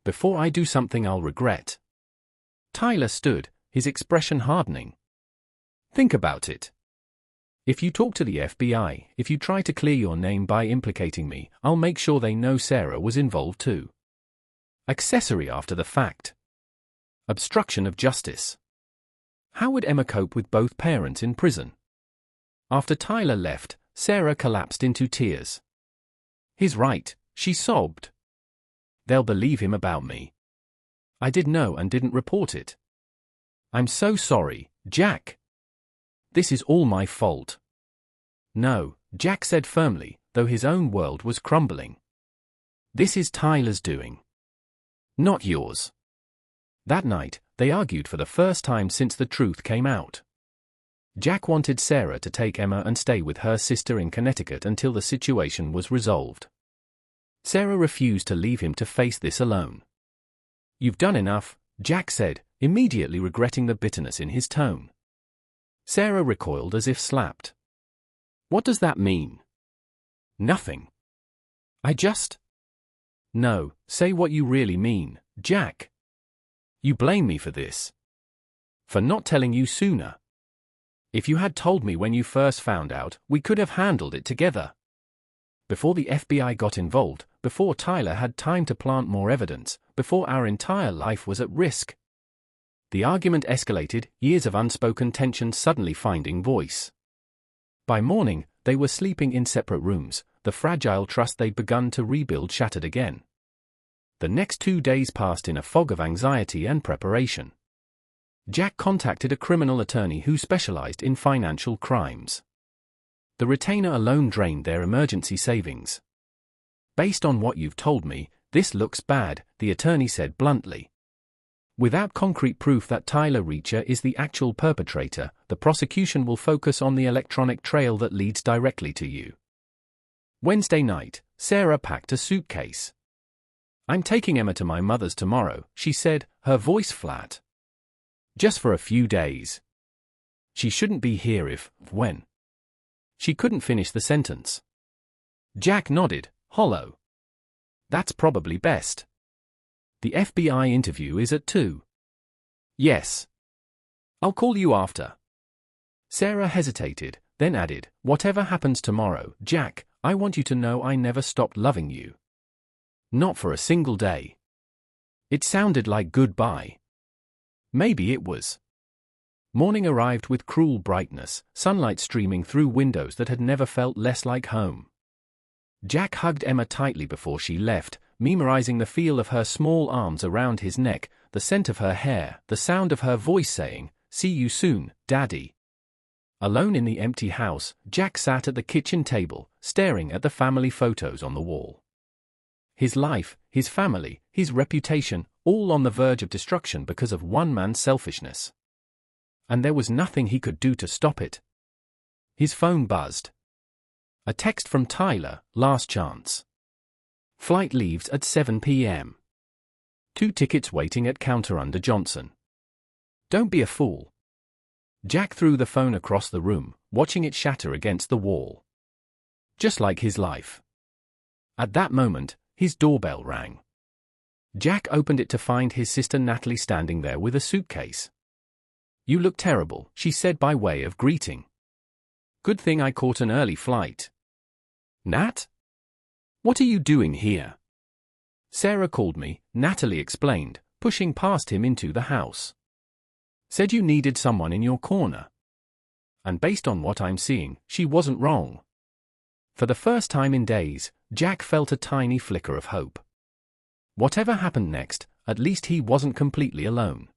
Before I do something I'll regret. Tyler stood, his expression hardening. Think about it. If you talk to the FBI, if you try to clear your name by implicating me, I'll make sure they know Sarah was involved too. Accessory after the fact. Obstruction of justice. How would Emma cope with both parents in prison? After Tyler left, Sarah collapsed into tears. He's right, she sobbed. They'll believe him about me. I did know and didn't report it. I'm so sorry, Jack. This is all my fault. No, Jack said firmly, though his own world was crumbling. This is Tyler's doing. Not yours. That night, they argued for the first time since the truth came out. Jack wanted Sarah to take Emma and stay with her sister in Connecticut until the situation was resolved. Sarah refused to leave him to face this alone. You've done enough, Jack said, immediately regretting the bitterness in his tone. Sarah recoiled as if slapped. What does that mean? Nothing. No, say what you really mean, Jack. You blame me for this. For not telling you sooner. If you had told me when you first found out, we could have handled it together. Before the FBI got involved, before Tyler had time to plant more evidence, before our entire life was at risk. The argument escalated, years of unspoken tension suddenly finding voice. By morning, they were sleeping in separate rooms, the fragile trust they'd begun to rebuild shattered again. The next 2 days passed in a fog of anxiety and preparation. Jack contacted a criminal attorney who specialized in financial crimes. The retainer alone drained their emergency savings. Based on what you've told me, this looks bad, the attorney said bluntly. Without concrete proof that Tyler Reacher is the actual perpetrator, the prosecution will focus on the electronic trail that leads directly to you. Wednesday night, Sarah packed a suitcase. I'm taking Emma to my mother's tomorrow, she said, her voice flat. Just for a few days. She shouldn't be here when. She couldn't finish the sentence. Jack nodded, hollow. That's probably best. The FBI interview is at 2. Yes. I'll call you after. Sarah hesitated, then added, whatever happens tomorrow, Jack, I want you to know I never stopped loving you. Not for a single day. It sounded like goodbye. Maybe it was. Morning arrived with cruel brightness, sunlight streaming through windows that had never felt less like home. Jack hugged Emma tightly before she left, memorizing the feel of her small arms around his neck, the scent of her hair, the sound of her voice saying, "See you soon, Daddy." Alone in the empty house, Jack sat at the kitchen table, staring at the family photos on the wall. His life, his family, his reputation, all on the verge of destruction because of one man's selfishness. And there was nothing he could do to stop it. His phone buzzed. A text from Tyler, last chance. Flight leaves at 7 p.m. 2 tickets waiting at counter under Johnson. Don't be a fool. Jack threw the phone across the room, watching it shatter against the wall. Just like his life. At that moment, his doorbell rang. Jack opened it to find his sister Natalie standing there with a suitcase. You look terrible, she said by way of greeting. Good thing I caught an early flight. Nat? What are you doing here? Sarah called me, Natalie explained, pushing past him into the house. Said you needed someone in your corner. And based on what I'm seeing, she wasn't wrong. For the first time in days, Jack felt a tiny flicker of hope. Whatever happened next, at least he wasn't completely alone.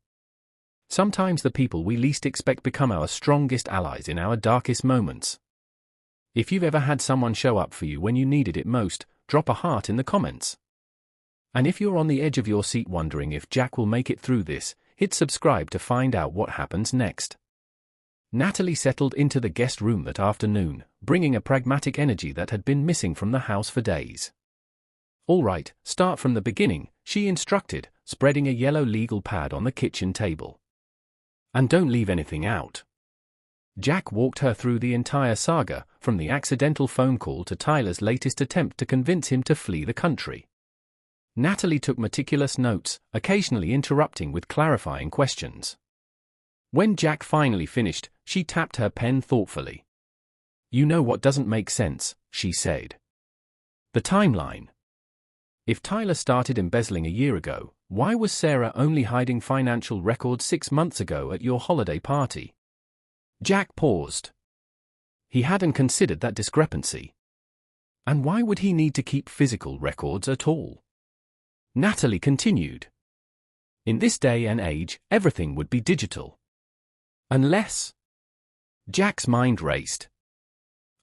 Sometimes the people we least expect become our strongest allies in our darkest moments. If you've ever had someone show up for you when you needed it most, drop a heart in the comments. And if you're on the edge of your seat wondering if Jack will make it through this, hit subscribe to find out what happens next. Natalie settled into the guest room that afternoon, bringing a pragmatic energy that had been missing from the house for days. All right, start from the beginning, she instructed, spreading a yellow legal pad on the kitchen table. And don't leave anything out. Jack walked her through the entire saga, from the accidental phone call to Tyler's latest attempt to convince him to flee the country. Natalie took meticulous notes, occasionally interrupting with clarifying questions. When Jack finally finished, she tapped her pen thoughtfully. You know what doesn't make sense, she said. The timeline. If Tyler started embezzling a year ago, why was Sarah only hiding financial records 6 months ago at your holiday party? Jack paused. He hadn't considered that discrepancy. And why would he need to keep physical records at all? Natalie continued. In this day and age, everything would be digital. Unless... Jack's mind raced.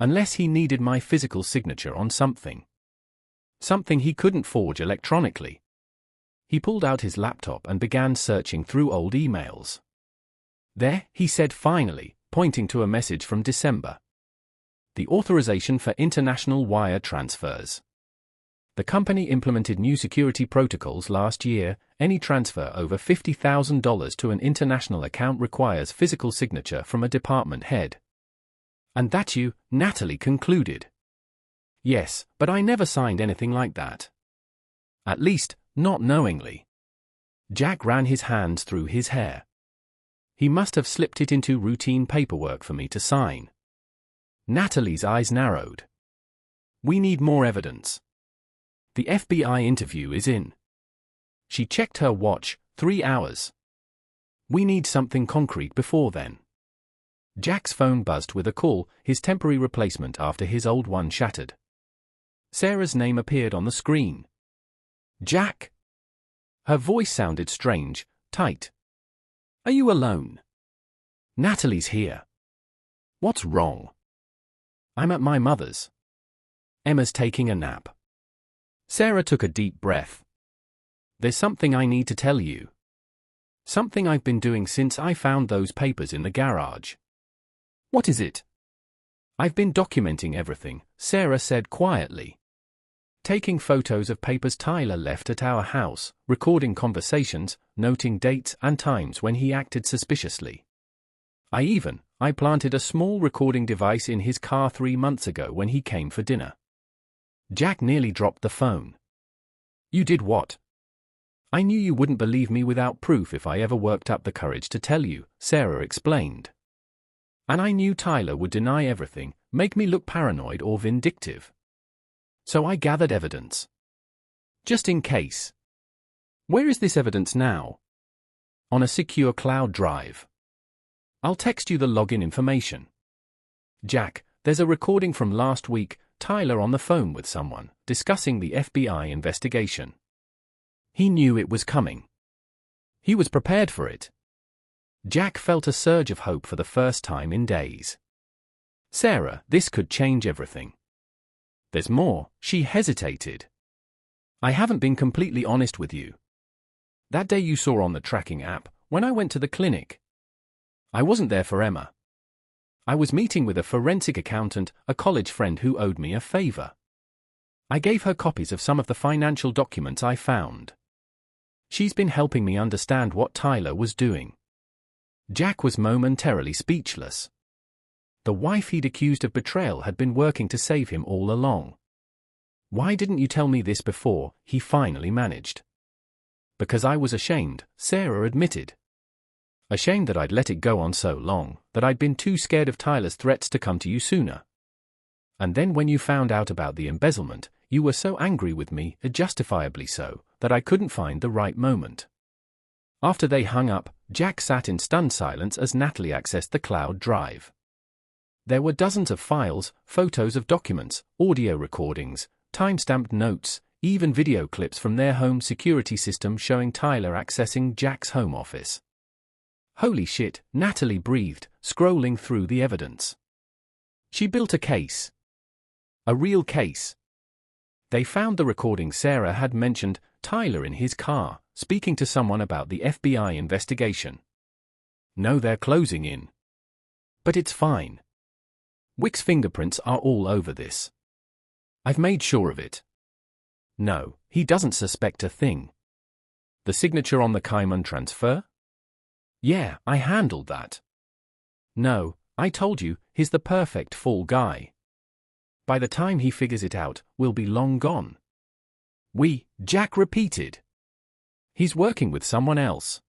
Unless he needed my physical signature on something. Something he couldn't forge electronically. He pulled out his laptop and began searching through old emails. There, he said finally, pointing to a message from December. The authorization for international wire transfers. The company implemented new security protocols last year. Any transfer over $50,000 to an international account requires physical signature from a department head. And that you, Natalie concluded. Yes, but I never signed anything like that. At least, not knowingly. Jack ran his hands through his hair. He must have slipped it into routine paperwork for me to sign. Natalie's eyes narrowed. We need more evidence. The FBI interview is in. She checked her watch, 3 hours. We need something concrete before then. Jack's phone buzzed with a call, his temporary replacement after his old one shattered. Sarah's name appeared on the screen. Jack? Her voice sounded strange, tight. Are you alone? Natalie's here. What's wrong? I'm at my mother's. Emma's taking a nap. Sarah took a deep breath. There's something I need to tell you. Something I've been doing since I found those papers in the garage. What is it? I've been documenting everything, Sarah said quietly. Taking photos of papers Tyler left at our house, recording conversations, noting dates and times when he acted suspiciously. I planted a small recording device in his car 3 months ago when he came for dinner. Jack nearly dropped the phone. You did what? I knew you wouldn't believe me without proof if I ever worked up the courage to tell you, Sarah explained. And I knew Tyler would deny everything, make me look paranoid or vindictive. So I gathered evidence. Just in case. Where is this evidence now? On a secure cloud drive. I'll text you the login information. Jack, there's a recording from last week, Tyler on the phone with someone, discussing the FBI investigation. He knew it was coming. He was prepared for it. Jack felt a surge of hope for the first time in days. Sarah, this could change everything. There's more, she hesitated. I haven't been completely honest with you. That day you saw on the tracking app, when I went to the clinic. I wasn't there for Emma. I was meeting with a forensic accountant, a college friend who owed me a favor. I gave her copies of some of the financial documents I found. She's been helping me understand what Tyler was doing. Jack was momentarily speechless. The wife he'd accused of betrayal had been working to save him all along. Why didn't you tell me this before, he finally managed. Because I was ashamed, Sarah admitted. Ashamed that I'd let it go on so long, that I'd been too scared of Tyler's threats to come to you sooner. And then when you found out about the embezzlement, you were so angry with me, justifiably so, that I couldn't find the right moment. After they hung up, Jack sat in stunned silence as Natalie accessed the cloud drive. There were dozens of files, photos of documents, audio recordings, time-stamped notes, even video clips from their home security system showing Tyler accessing Jack's home office. Holy shit, Natalie breathed, scrolling through the evidence. She built a case. A real case. They found the recording Sarah had mentioned, Tyler in his car, speaking to someone about the FBI investigation. No, they're closing in. But it's fine. Wick's fingerprints are all over this. I've made sure of it. No, he doesn't suspect a thing. The signature on the Cayman transfer? Yeah, I handled that. No, I told you, he's the perfect fall guy. By the time he figures it out, we'll be long gone. Jack repeated. He's working with someone else.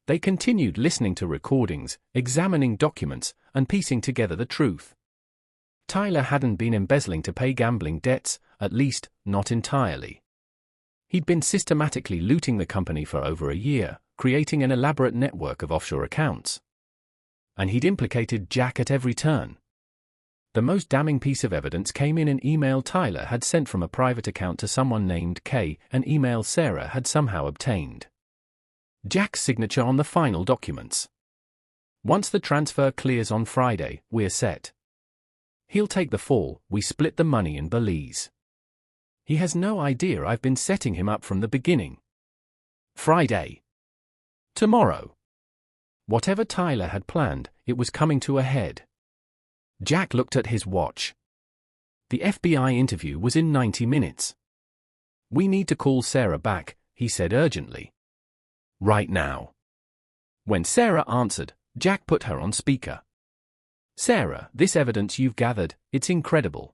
They continued listening to recordings, examining documents, and piecing together the truth. Tyler hadn't been embezzling to pay gambling debts, at least, not entirely. He'd been systematically looting the company for over a year, creating an elaborate network of offshore accounts. And he'd implicated Jack at every turn. The most damning piece of evidence came in an email Tyler had sent from a private account to someone named Kay, an email Sarah had somehow obtained. Jack's signature on the final documents. Once the transfer clears on Friday, we're set. He'll take the fall, we split the money in Belize. He has no idea I've been setting him up from the beginning. Friday. Tomorrow. Whatever Tyler had planned, it was coming to a head. Jack looked at his watch. The FBI interview was in 90 minutes. We need to call Sarah back, he said urgently. Right now. When Sarah answered, Jack put her on speaker. Sarah, this evidence you've gathered, it's incredible.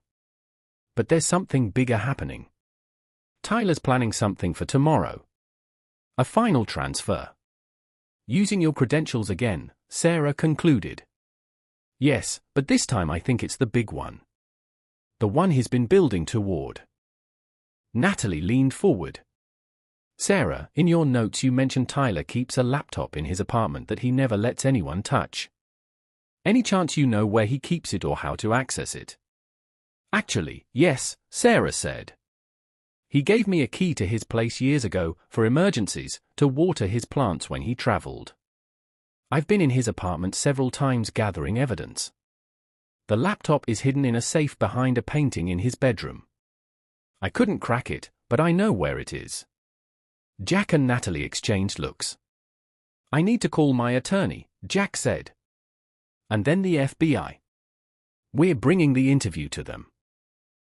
But there's something bigger happening. Tyler's planning something for tomorrow. A final transfer. Using your credentials again, Sarah concluded. Yes, but this time I think it's the big one. The one he's been building toward. Natalie leaned forward. Sarah, in your notes you mentioned Tyler keeps a laptop in his apartment that he never lets anyone touch. Any chance you know where he keeps it or how to access it? Actually, yes, Sarah said. He gave me a key to his place years ago, for emergencies, to water his plants when he traveled. I've been in his apartment several times gathering evidence. The laptop is hidden in a safe behind a painting in his bedroom. I couldn't crack it, but I know where it is. Jack and Natalie exchanged looks. I need to call my attorney, Jack said. And then the FBI. We're bringing the interview to them.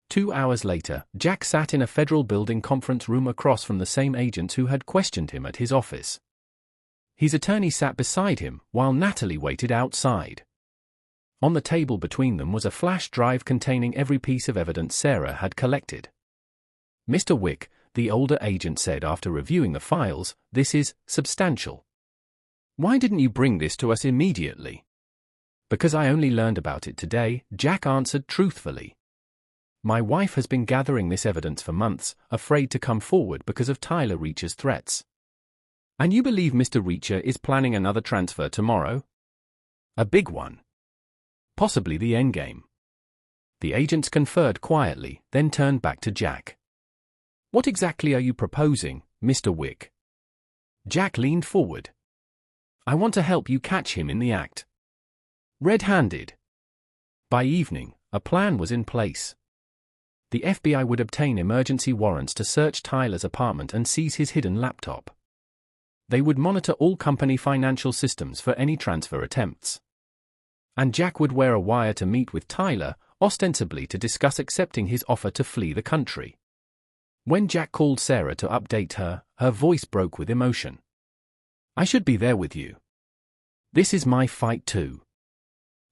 2 hours later, Jack sat in a federal building conference room across from the same agents who had questioned him at his office. His attorney sat beside him, while Natalie waited outside. On the table between them was a flash drive containing every piece of evidence Sarah had collected. Mr. Wick, the older agent said after reviewing the files, this is substantial. Why didn't you bring this to us immediately? Because I only learned about it today, Jack answered truthfully. My wife has been gathering this evidence for months, afraid to come forward because of Tyler Reacher's threats. And you believe Mr. Reacher is planning another transfer tomorrow? A big one. Possibly the endgame. The agents conferred quietly, then turned back to Jack. What exactly are you proposing, Mr. Wick? Jack leaned forward. I want to help you catch him in the act. Red-handed. By evening, a plan was in place. The FBI would obtain emergency warrants to search Tyler's apartment and seize his hidden laptop. They would monitor all company financial systems for any transfer attempts. And Jack would wear a wire to meet with Tyler, ostensibly to discuss accepting his offer to flee the country. When Jack called Sarah to update her, her voice broke with emotion. I should be there with you. This is my fight too.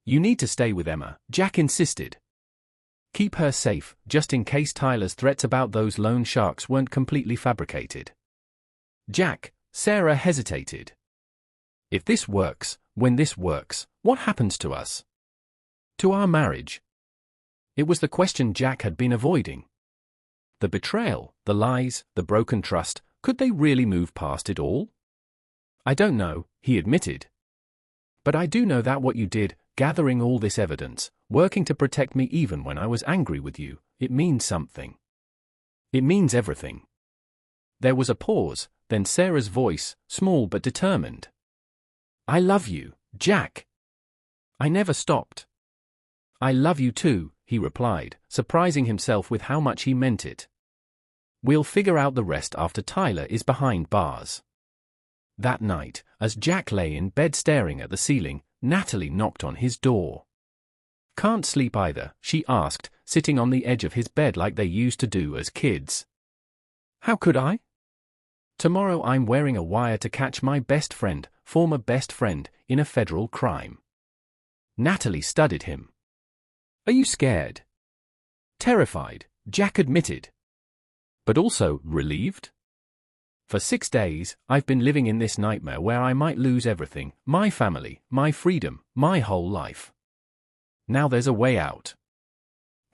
You need to stay with Emma, Jack insisted. Keep her safe, just in case Tyler's threats about those loan sharks weren't completely fabricated. Jack, Sarah hesitated. If this works, when this works, what happens to us? To our marriage? It was the question Jack had been avoiding. The betrayal, the lies, the broken trust, could they really move past it all? I don't know, he admitted. But I do know that what you did, gathering all this evidence, working to protect me even when I was angry with you, it means something. It means everything. There was a pause, then Sarah's voice, small but determined. I love you, Jack. I never stopped. I love you too, he replied, surprising himself with how much he meant it. We'll figure out the rest after Tyler is behind bars. That night, as Jack lay in bed staring at the ceiling, Natalie knocked on his door. Can't sleep either, she asked, sitting on the edge of his bed like they used to do as kids. How could I? Tomorrow I'm wearing a wire to catch my best friend, former best friend, in a federal crime. Natalie studied him. Are you scared? Terrified, Jack admitted. But also relieved? For 6 days, I've been living in this nightmare where I might lose everything, my family, my freedom, my whole life. Now there's a way out.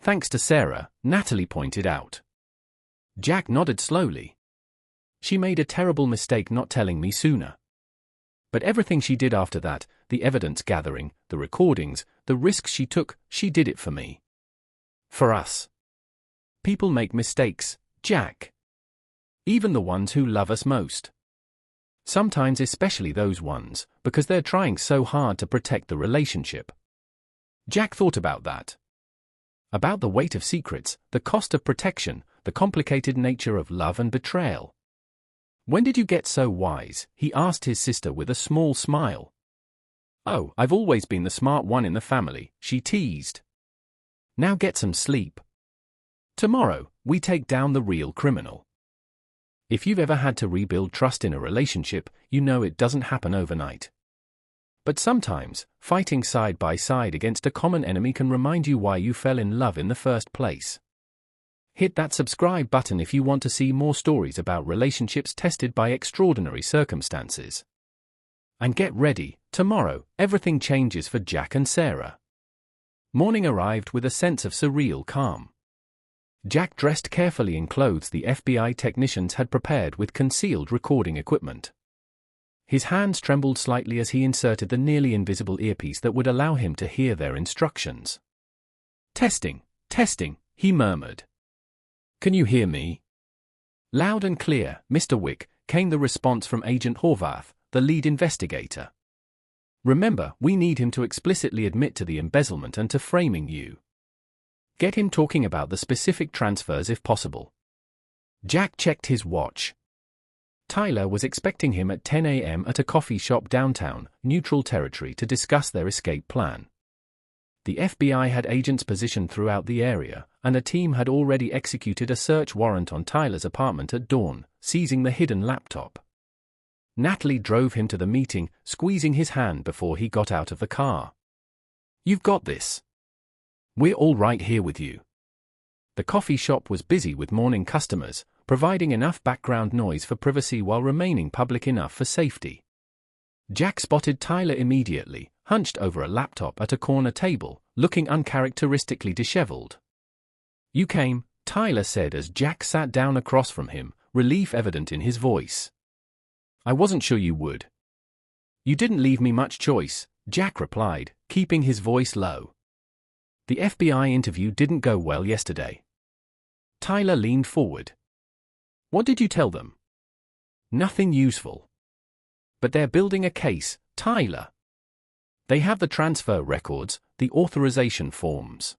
Thanks to Sarah, Natalie pointed out. Jack nodded slowly. She made a terrible mistake not telling me sooner. But everything she did after that, the evidence gathering, the recordings, the risks she took, she did it for me. For us. People make mistakes, Jack. Even the ones who love us most. Sometimes especially those ones, because they're trying so hard to protect the relationship. Jack thought about that. About the weight of secrets, the cost of protection, the complicated nature of love and betrayal. "When did you get so wise?" he asked his sister with a small smile. "Oh, I've always been the smart one in the family," she teased. "Now get some sleep. Tomorrow, we take down the real criminal." If you've ever had to rebuild trust in a relationship, you know it doesn't happen overnight. But sometimes, fighting side by side against a common enemy can remind you why you fell in love in the first place. Hit that subscribe button if you want to see more stories about relationships tested by extraordinary circumstances. And get ready, tomorrow, everything changes for Jack and Sarah. Morning arrived with a sense of surreal calm. Jack dressed carefully in clothes the FBI technicians had prepared with concealed recording equipment. His hands trembled slightly as he inserted the nearly invisible earpiece that would allow him to hear their instructions. "Testing, testing," he murmured. "Can you hear me?" Loud and clear, Mr. Wick, came the response from Agent Horvath, the lead investigator. "Remember, we need him to explicitly admit to the embezzlement and to framing you. Get him talking about the specific transfers if possible." Jack checked his watch. Tyler was expecting him at 10 a.m. at a coffee shop downtown, neutral territory, to discuss their escape plan. The FBI had agents positioned throughout the area, and a team had already executed a search warrant on Tyler's apartment at dawn, seizing the hidden laptop. Natalie drove him to the meeting, squeezing his hand before he got out of the car. "You've got this. We're all right here with you." The coffee shop was busy with morning customers, providing enough background noise for privacy while remaining public enough for safety. Jack spotted Tyler immediately, hunched over a laptop at a corner table, looking uncharacteristically disheveled. "You came," Tyler said as Jack sat down across from him, relief evident in his voice. "I wasn't sure you would." "You didn't leave me much choice," Jack replied, keeping his voice low. "The FBI interview didn't go well yesterday." Tyler leaned forward. "What did you tell them?" "Nothing useful." "But they're building a case, Tyler. They have the transfer records, the authorization forms.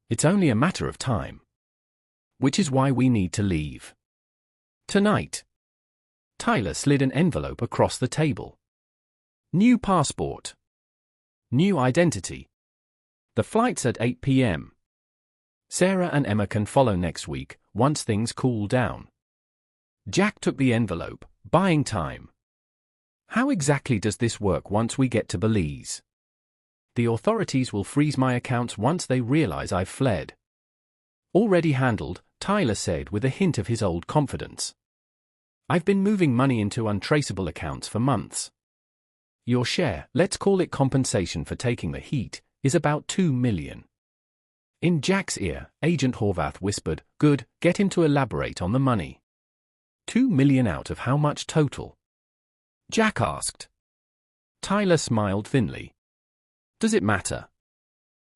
It's only a matter of time. Which is why we need to leave. Tonight." Tyler slid an envelope across the table. "New passport. New identity. The flight's at 8 p.m. Sarah and Emma can follow next week, once things cool down." Jack took the envelope, buying time. "How exactly does this work once we get to Belize?" "The authorities will freeze my accounts once they realize I've fled." "Already handled," Tyler said with a hint of his old confidence. "I've been moving money into untraceable accounts for months. Your share, let's call it compensation for taking the heat, is about $2 million. In Jack's ear, Agent Horvath whispered, "Good, get him to elaborate on the money." $2 million out of how much total?" Jack asked. Tyler smiled thinly. "Does it matter?"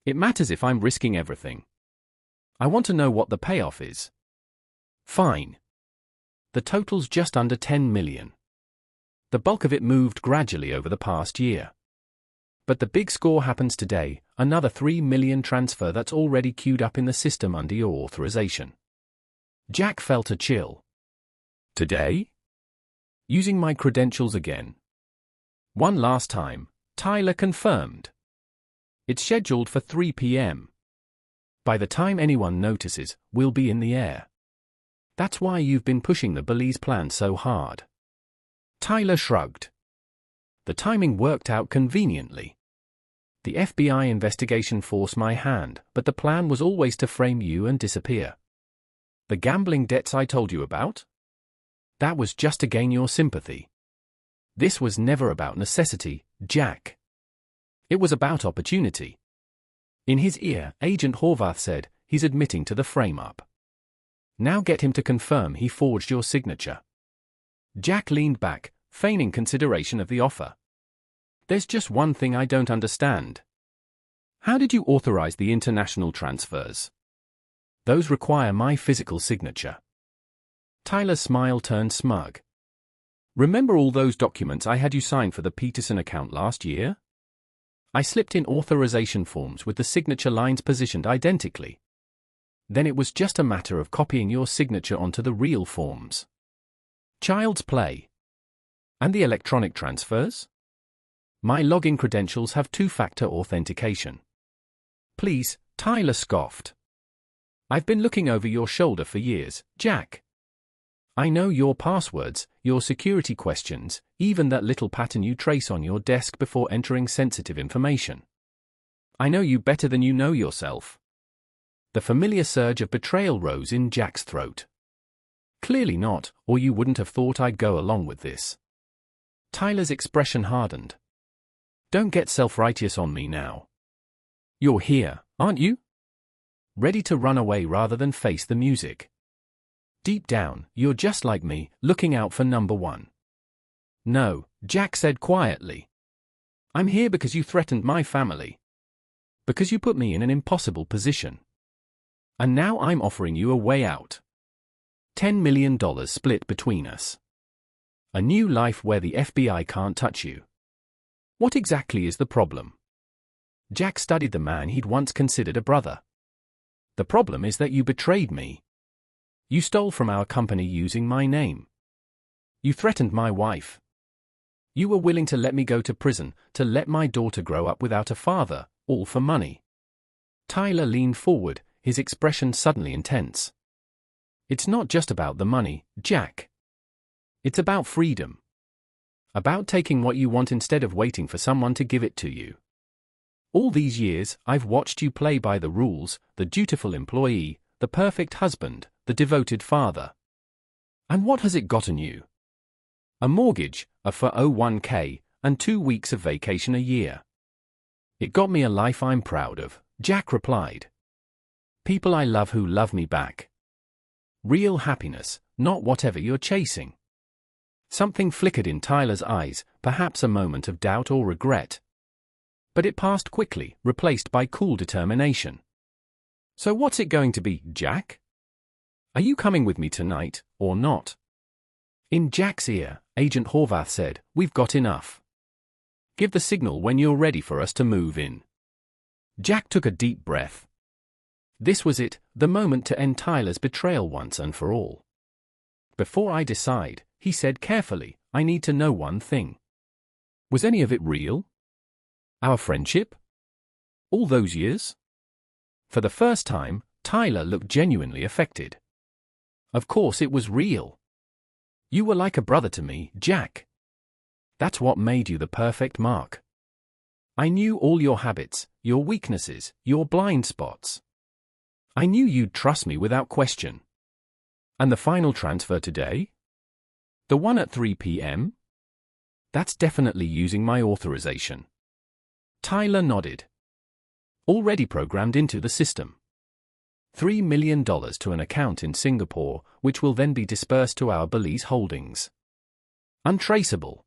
"It matters if I'm risking everything. I want to know what the payoff is." "Fine. The total's just under $10 million. The bulk of it moved gradually over the past year. But the big score happens today, another $3 million transfer that's already queued up in the system under your authorization." Jack felt a chill. "Today? Using my credentials again?" "One last time," Tyler confirmed. "It's scheduled for 3 p.m. By the time anyone notices, we'll be in the air. That's why you've been pushing the Belize plan so hard." Tyler shrugged. "The timing worked out conveniently. The FBI investigation forced my hand, but the plan was always to frame you and disappear. The gambling debts I told you about? That was just to gain your sympathy. This was never about necessity, Jack. It was about opportunity." In his ear, Agent Horvath said, "He's admitting to the frame-up. Now get him to confirm he forged your signature." Jack leaned back, feigning consideration of the offer. "There's just one thing I don't understand. How did you authorize the international transfers? Those require my physical signature." Tyler's smile turned smug. Remember all those documents I had you sign for the Peterson account last year? I slipped in authorization forms with the signature lines positioned identically. Then it was just a matter of copying your signature onto the real forms. Child's play. And the electronic transfers? My login credentials have two-factor authentication. Please, Tyler scoffed. I've been looking over your shoulder for years, Jack. I know your passwords, your security questions, even that little pattern you trace on your desk before entering sensitive information. I know you better than you know yourself. The familiar surge of betrayal rose in Jack's throat. Clearly not, or you wouldn't have thought I'd go along with this. Tyler's expression hardened. Don't get self-righteous on me now. You're here, aren't you? Ready to run away rather than face the music. Deep down, you're just like me, looking out for number one. No, Jack said quietly. I'm here because you threatened my family. Because you put me in an impossible position. And now I'm offering you a way out. $10 million split between us. A new life where the FBI can't touch you. What exactly is the problem? Jack studied the man he'd once considered a brother. The problem is that you betrayed me. You stole from our company using my name. You threatened my wife. You were willing to let me go to prison, to let my daughter grow up without a father, all for money. Tyler leaned forward, his expression suddenly intense. It's not just about the money, Jack. It's about freedom. About taking what you want instead of waiting for someone to give it to you. All these years, I've watched you play by the rules, the dutiful employee, the perfect husband, the devoted father. And what has it gotten you? A mortgage, a 401k, and 2 weeks of vacation a year. It got me a life I'm proud of, Jack replied. People I love who love me back. Real happiness, not whatever you're chasing. Something flickered in Tyler's eyes, perhaps a moment of doubt or regret. But it passed quickly, replaced by cool determination. So what's it going to be, Jack? Are you coming with me tonight, or not? In Jack's ear, Agent Horvath said, We've got enough. Give the signal when you're ready for us to move in. Jack took a deep breath. This was it, the moment to end Tyler's betrayal once and for all. Before I decide, he said carefully, I need to know one thing. Was any of it real? Our friendship? All those years? For the first time, Tyler looked genuinely affected. Of course it was real. You were like a brother to me, Jack. That's what made you the perfect mark. I knew all your habits, your weaknesses, your blind spots. I knew you'd trust me without question. And the final transfer today? The one at 3 p.m.? That's definitely using my authorization. Tyler nodded. Already programmed into the system. $3 million to an account in Singapore, which will then be dispersed to our Belize holdings. Untraceable.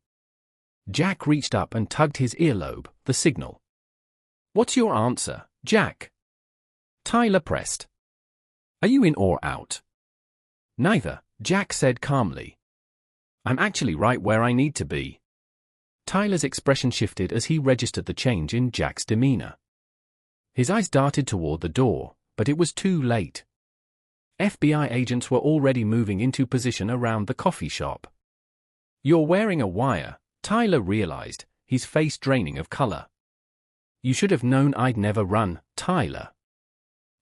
Jack reached up and tugged his earlobe, the signal. What's your answer, Jack? Tyler pressed. Are you in or out? Neither, Jack said calmly. I'm actually right where I need to be. Tyler's expression shifted as he registered the change in Jack's demeanor. His eyes darted toward the door, but it was too late. FBI agents were already moving into position around the coffee shop. You're wearing a wire, Tyler realized, his face draining of color. You should have known I'd never run, Tyler.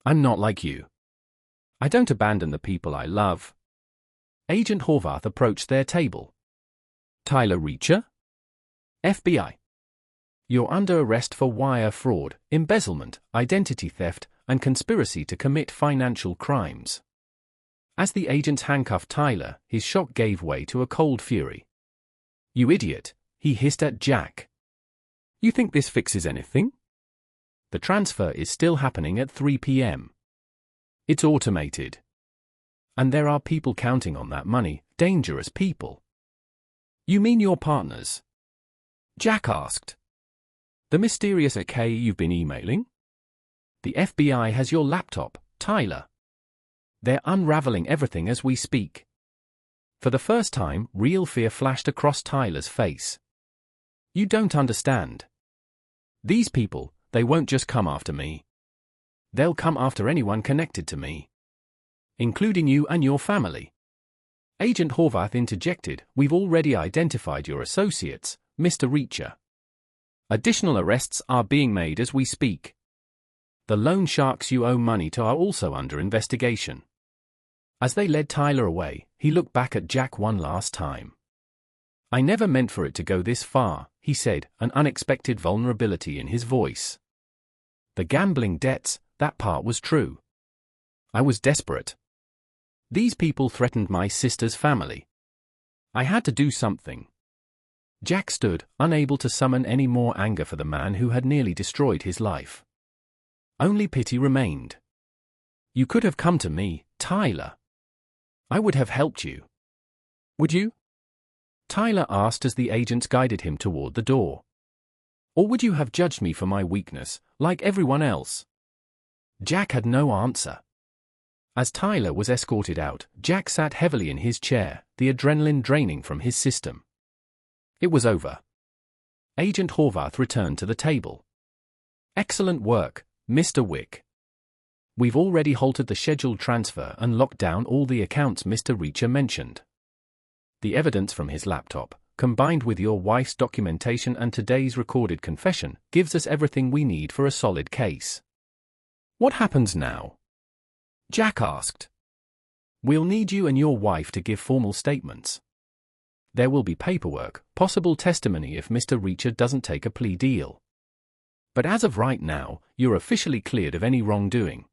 I'm not like you. I don't abandon the people I love. Agent Horvath approached their table. Tyler Reacher? FBI. You're under arrest for wire fraud, embezzlement, identity theft, and conspiracy to commit financial crimes. As the agents handcuffed Tyler, his shock gave way to a cold fury. You idiot, he hissed at Jack. You think this fixes anything? The transfer is still happening at 3 p.m. It's automated. And there are people counting on that money, dangerous people. You mean your partners? Jack asked. The mysterious AK you've been emailing? The FBI has your laptop, Tyler. They're unraveling everything as we speak. For the first time, real fear flashed across Tyler's face. You don't understand. These people, they won't just come after me. They'll come after anyone connected to me. Including you and your family. Agent Horvath interjected, we've already identified your associates, Mr. Reacher. Additional arrests are being made as we speak. The loan sharks you owe money to are also under investigation. As they led Tyler away, he looked back at Jack one last time. I never meant for it to go this far, he said, an unexpected vulnerability in his voice. The gambling debts, that part was true. I was desperate. These people threatened my sister's family. I had to do something. Jack stood, unable to summon any more anger for the man who had nearly destroyed his life. Only pity remained. You could have come to me, Tyler. I would have helped you. Would you? Tyler asked as the agents guided him toward the door. Or would you have judged me for my weakness, like everyone else? Jack had no answer. As Tyler was escorted out, Jack sat heavily in his chair, the adrenaline draining from his system. It was over. Agent Horvath returned to the table. Excellent work, Mr. Wick. We've already halted the scheduled transfer and locked down all the accounts Mr. Reacher mentioned. The evidence from his laptop, combined with your wife's documentation and today's recorded confession, gives us everything we need for a solid case. What happens now? Jack asked. We'll need you and your wife to give formal statements. There will be paperwork, possible testimony if Mr. Reacher doesn't take a plea deal. But as of right now, you're officially cleared of any wrongdoing.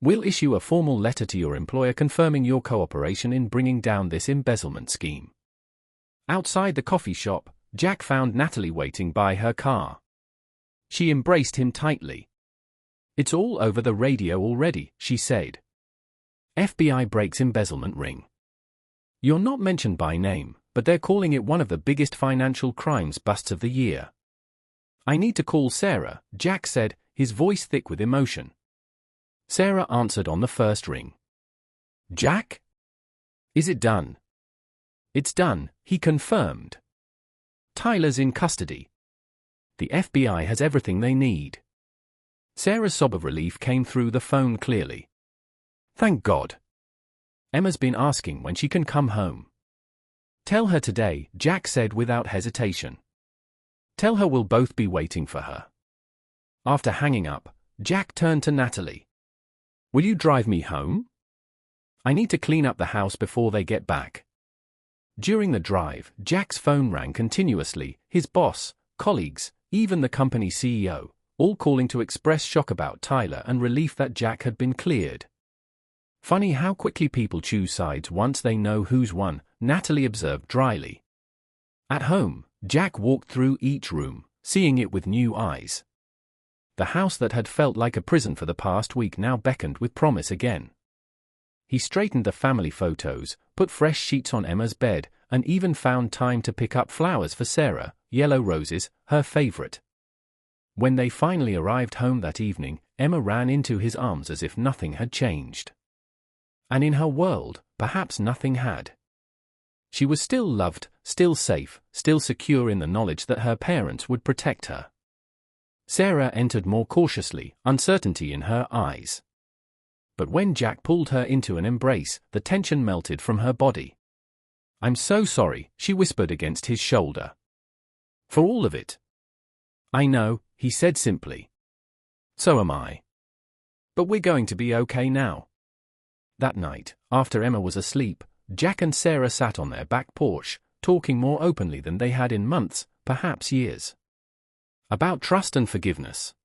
We'll issue a formal letter to your employer confirming your cooperation in bringing down this embezzlement scheme. Outside the coffee shop, Jack found Natalie waiting by her car. She embraced him tightly. It's all over the radio already, she said. FBI breaks embezzlement ring. You're not mentioned by name, but they're calling it one of the biggest financial crimes busts of the year. I need to call Sarah, Jack said, his voice thick with emotion. Sarah answered on the first ring. Jack? Is it done? It's done, he confirmed. Tyler's in custody. The FBI has everything they need. Sarah's sob of relief came through the phone clearly. Thank God. Emma's been asking when she can come home. Tell her today, Jack said without hesitation. Tell her we'll both be waiting for her. After hanging up, Jack turned to Natalie. Will you drive me home? I need to clean up the house before they get back. During the drive, Jack's phone rang continuously, his boss, colleagues, even the company CEO, all calling to express shock about Tyler and relief that Jack had been cleared. Funny how quickly people choose sides once they know who's won, Natalie observed dryly. At home, Jack walked through each room, seeing it with new eyes. The house that had felt like a prison for the past week now beckoned with promise again. He straightened the family photos, put fresh sheets on Emma's bed, and even found time to pick up flowers for Sarah, yellow roses, her favorite. When they finally arrived home that evening, Emma ran into his arms as if nothing had changed. And in her world, perhaps nothing had. She was still loved, still safe, still secure in the knowledge that her parents would protect her. Sarah entered more cautiously, uncertainty in her eyes. But when Jack pulled her into an embrace, the tension melted from her body. I'm so sorry, she whispered against his shoulder. For all of it. I know, he said simply. So am I. But we're going to be okay now. That night, after Emma was asleep, Jack and Sarah sat on their back porch, talking more openly than they had in months, perhaps years. About trust and forgiveness.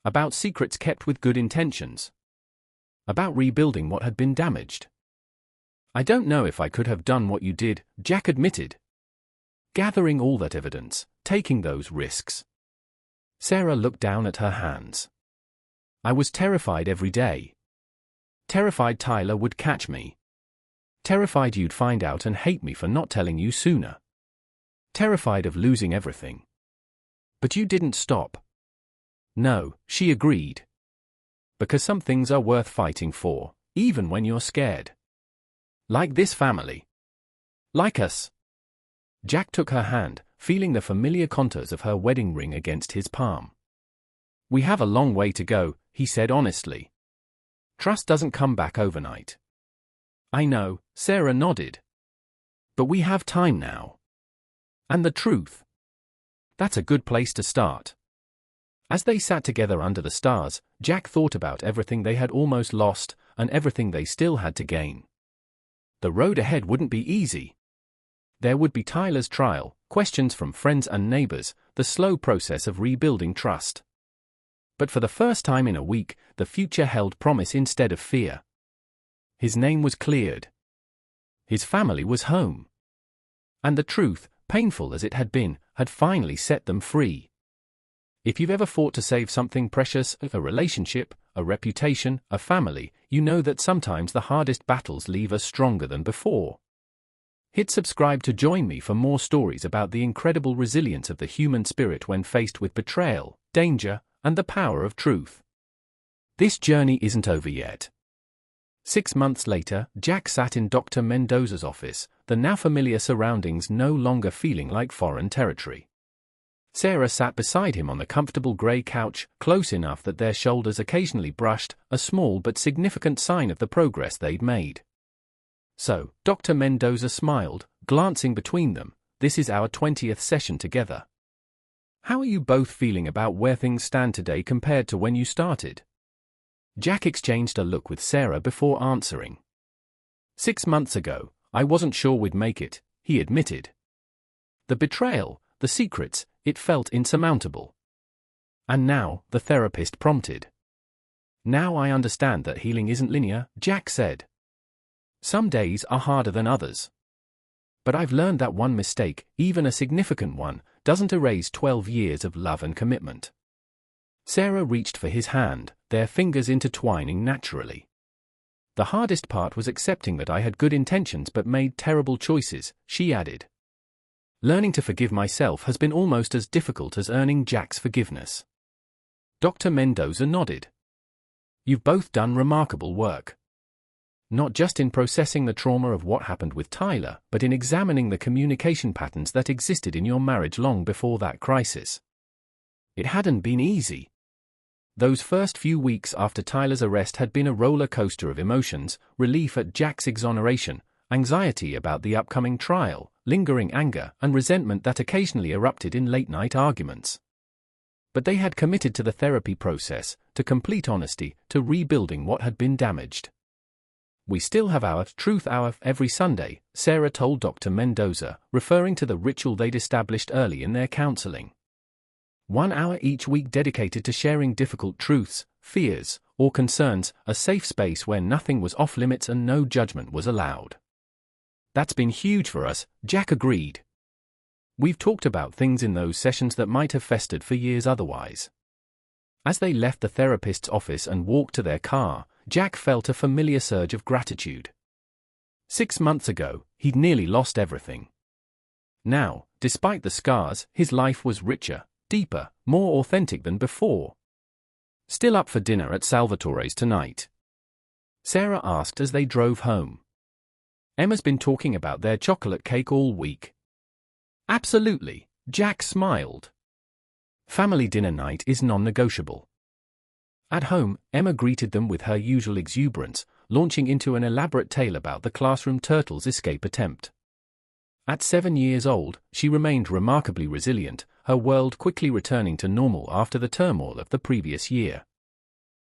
About secrets kept with good intentions. About rebuilding what had been damaged. I don't know if I could have done what you did, Jack admitted. Gathering all that evidence, taking those risks. Sarah looked down at her hands. I was terrified every day. Terrified Tyler would catch me. Terrified you'd find out and hate me for not telling you sooner. Terrified of losing everything. But you didn't stop. No, she agreed. Because some things are worth fighting for, even when you're scared. Like this family. Like us. Jack took her hand, feeling the familiar contours of her wedding ring against his palm. We have a long way to go, he said honestly. Trust doesn't come back overnight. I know, Sarah nodded. But we have time now. And the truth. That's a good place to start. As they sat together under the stars, Jack thought about everything they had almost lost, and everything they still had to gain. The road ahead wouldn't be easy. There would be Tyler's trial, questions from friends and neighbors, the slow process of rebuilding trust. But for the first time in a week, the future held promise instead of fear. His name was cleared. His family was home. And the truth, painful as it had been, had finally set them free. If you've ever fought to save something precious, a relationship, a reputation, a family, you know that sometimes the hardest battles leave us stronger than before. Hit subscribe to join me for more stories about the incredible resilience of the human spirit when faced with betrayal, danger, and the power of truth. This journey isn't over yet. 6 months later, Jack sat in Dr. Mendoza's office, the now familiar surroundings no longer feeling like foreign territory. Sarah sat beside him on the comfortable grey couch, close enough that their shoulders occasionally brushed, a small but significant sign of the progress they'd made. So, Dr. Mendoza smiled, glancing between them. This is our 20th session together. How are you both feeling about where things stand today compared to when you started? Jack exchanged a look with Sarah before answering. 6 months ago, I wasn't sure we'd make it, he admitted. The betrayal, the secrets, it felt insurmountable. And now, the therapist prompted. Now I understand that healing isn't linear, Jack said. Some days are harder than others. But I've learned that one mistake, even a significant one, doesn't erase 12 years of love and commitment. Sarah reached for his hand, their fingers intertwining naturally. The hardest part was accepting that I had good intentions but made terrible choices, she added. Learning to forgive myself has been almost as difficult as earning Jack's forgiveness. Dr. Mendoza nodded. You've both done remarkable work. Not just in processing the trauma of what happened with Tyler, but in examining the communication patterns that existed in your marriage long before that crisis. It hadn't been easy. Those first few weeks after Tyler's arrest had been a roller coaster of emotions, relief at Jack's exoneration, anxiety about the upcoming trial, lingering anger, and resentment that occasionally erupted in late-night arguments. But they had committed to the therapy process, to complete honesty, to rebuilding what had been damaged. We still have our truth hour every Sunday, Sarah told Dr. Mendoza, referring to the ritual they'd established early in their counseling. 1 hour each week dedicated to sharing difficult truths, fears, or concerns, a safe space where nothing was off-limits and no judgment was allowed. That's been huge for us, Jack agreed. We've talked about things in those sessions that might have festered for years otherwise. As they left the therapist's office and walked to their car, Jack felt a familiar surge of gratitude. 6 months ago, he'd nearly lost everything. Now, despite the scars, his life was richer, deeper, more authentic than before. Still up for dinner at Salvatore's tonight? Sarah asked as they drove home. Emma's been talking about their chocolate cake all week. Absolutely, Jack smiled. Family dinner night is non-negotiable. At home, Emma greeted them with her usual exuberance, launching into an elaborate tale about the classroom turtle's escape attempt. At 7 years old, she remained remarkably resilient, her world quickly returning to normal after the turmoil of the previous year.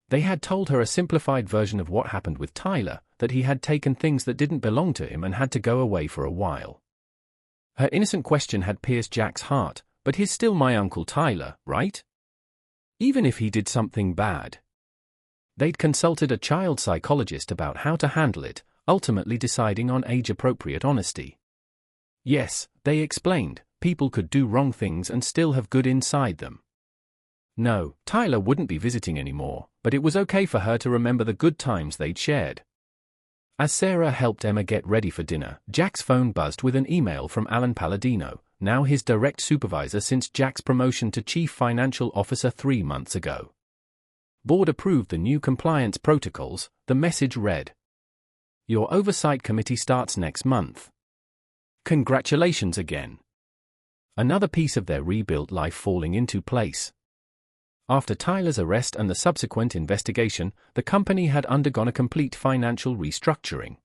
They had told her a simplified version of what happened with Tyler, that he had taken things that didn't belong to him and had to go away for a while. Her innocent question had pierced Jack's heart, but he's still my Uncle Tyler, right? Even if he did something bad. They'd consulted a child psychologist about how to handle it, ultimately deciding on age-appropriate honesty. Yes, they explained, people could do wrong things and still have good inside them. No, Tyler wouldn't be visiting anymore, but it was okay for her to remember the good times they'd shared. As Sarah helped Emma get ready for dinner, Jack's phone buzzed with an email from Alan Palladino, now his direct supervisor since Jack's promotion to Chief Financial Officer 3 months ago. Board approved the new compliance protocols, the message read. Your oversight committee starts next month. Congratulations again. Another piece of their rebuilt life falling into place. After Tyler's arrest and the subsequent investigation, the company had undergone a complete financial restructuring.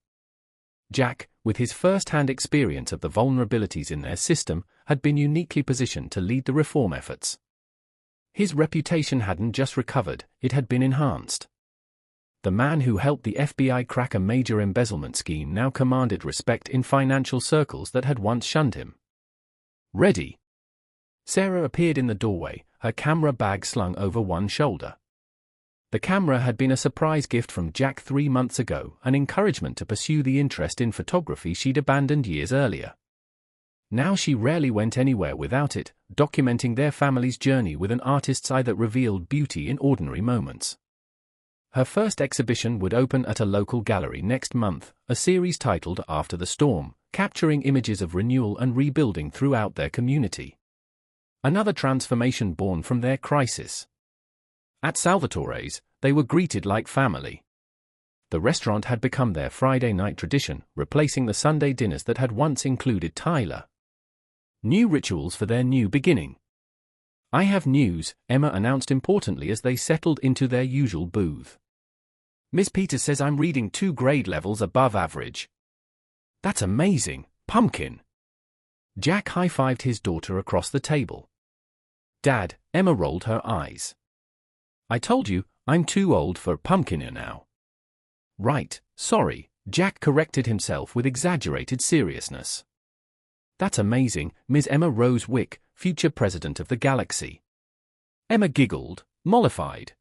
Jack, with his first-hand experience of the vulnerabilities in their system, had been uniquely positioned to lead the reform efforts. His reputation hadn't just recovered, it had been enhanced. The man who helped the FBI crack a major embezzlement scheme now commanded respect in financial circles that had once shunned him. Ready? Sarah appeared in the doorway, her camera bag slung over one shoulder. The camera had been a surprise gift from Jack 3 months ago, an encouragement to pursue the interest in photography she'd abandoned years earlier. Now she rarely went anywhere without it, documenting their family's journey with an artist's eye that revealed beauty in ordinary moments. Her first exhibition would open at a local gallery next month, a series titled After the Storm, capturing images of renewal and rebuilding throughout their community. Another transformation born from their crisis. At Salvatore's, they were greeted like family. The restaurant had become their Friday night tradition, replacing the Sunday dinners that had once included Tyler. New rituals for their new beginning. "I have news," Emma announced importantly as they settled into their usual booth. "Miss Peters says I'm reading 2 grade levels above average." "That's amazing, Pumpkin." Jack high-fived his daughter across the table. "Dad," Emma rolled her eyes. "I told you, I'm too old for Pumpkiner now." "Right, sorry," Jack corrected himself with exaggerated seriousness. "That's amazing, Ms. Emma Rose Wick, future president of the galaxy." Emma giggled, mollified.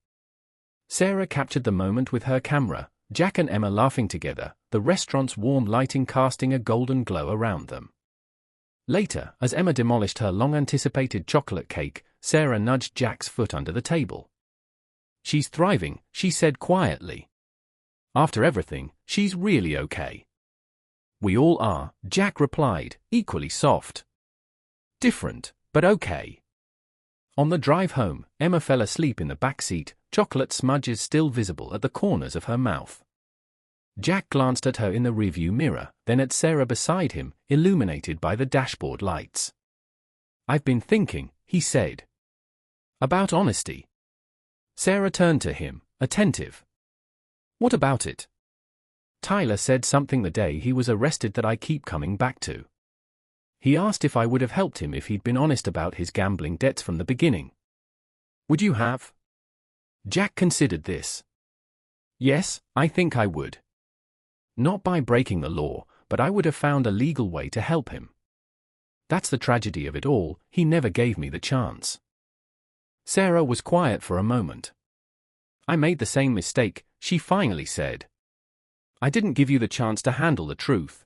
Sarah captured the moment with her camera, Jack and Emma laughing together, the restaurant's warm lighting casting a golden glow around them. Later, as Emma demolished her long-anticipated chocolate cake, Sarah nudged Jack's foot under the table. "She's thriving," she said quietly. "After everything, she's really okay." "We all are," Jack replied, equally soft. "Different, but okay." On the drive home, Emma fell asleep in the back seat, chocolate smudges still visible at the corners of her mouth. Jack glanced at her in the rearview mirror, then at Sarah beside him, illuminated by the dashboard lights. "I've been thinking," he said. "About honesty." Sarah turned to him, attentive. "What about it?" "Tyler said something the day he was arrested that I keep coming back to. He asked if I would have helped him if he'd been honest about his gambling debts from the beginning. Would you have?" Jack considered this. "Yes, I think I would. Not by breaking the law, but I would have found a legal way to help him. That's the tragedy of it all, he never gave me the chance." Sarah was quiet for a moment. "I made the same mistake," she finally said. "I didn't give you the chance to handle the truth."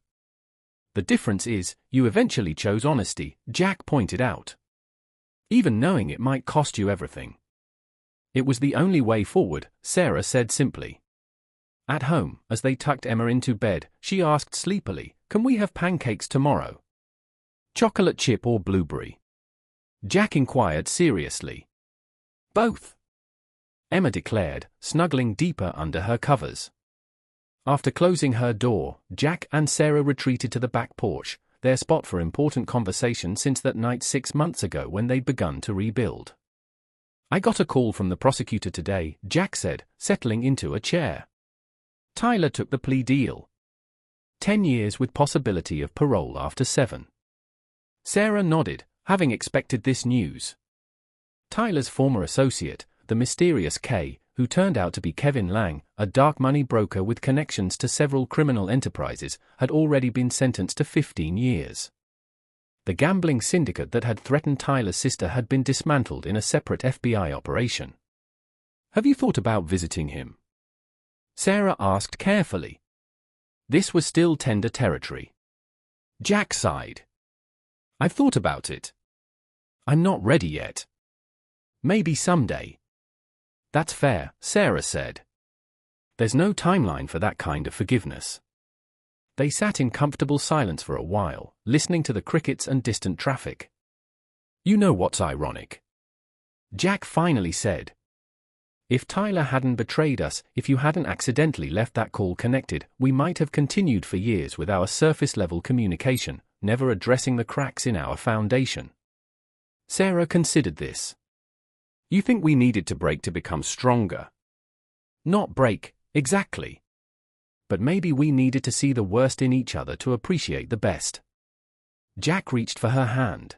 "The difference is, you eventually chose honesty," Jack pointed out. "Even knowing it might cost you everything." "It was the only way forward," Sarah said simply. At home, as they tucked Emma into bed, she asked sleepily, "Can we have pancakes tomorrow? Chocolate chip or blueberry?" Jack inquired seriously. "Both," Emma declared, snuggling deeper under her covers. After closing her door, Jack and Sarah retreated to the back porch, their spot for important conversation since that night 6 months ago when they'd begun to rebuild. "I got a call from the prosecutor today," Jack said, settling into a chair. "Tyler took the plea deal. 10 years with possibility of parole after 7. Sarah nodded, having expected this news. Tyler's former associate, the mysterious K, who turned out to be Kevin Lang, a dark money broker with connections to several criminal enterprises, had already been sentenced to 15 years. The gambling syndicate that had threatened Tyler's sister had been dismantled in a separate FBI operation. "Have you thought about visiting him?" Sarah asked carefully. This was still tender territory. Jack sighed. "I've thought about it. I'm not ready yet. Maybe someday." "That's fair," Sarah said. "There's no timeline for that kind of forgiveness." They sat in comfortable silence for a while, listening to the crickets and distant traffic. "You know what's ironic?" Jack finally said. "If Tyler hadn't betrayed us, if you hadn't accidentally left that call connected, we might have continued for years with our surface-level communication, never addressing the cracks in our foundation. Sarah considered this. You think we needed to break to become stronger? Not break, exactly. But maybe we needed to see the worst in each other to appreciate the best. Jack reached for her hand.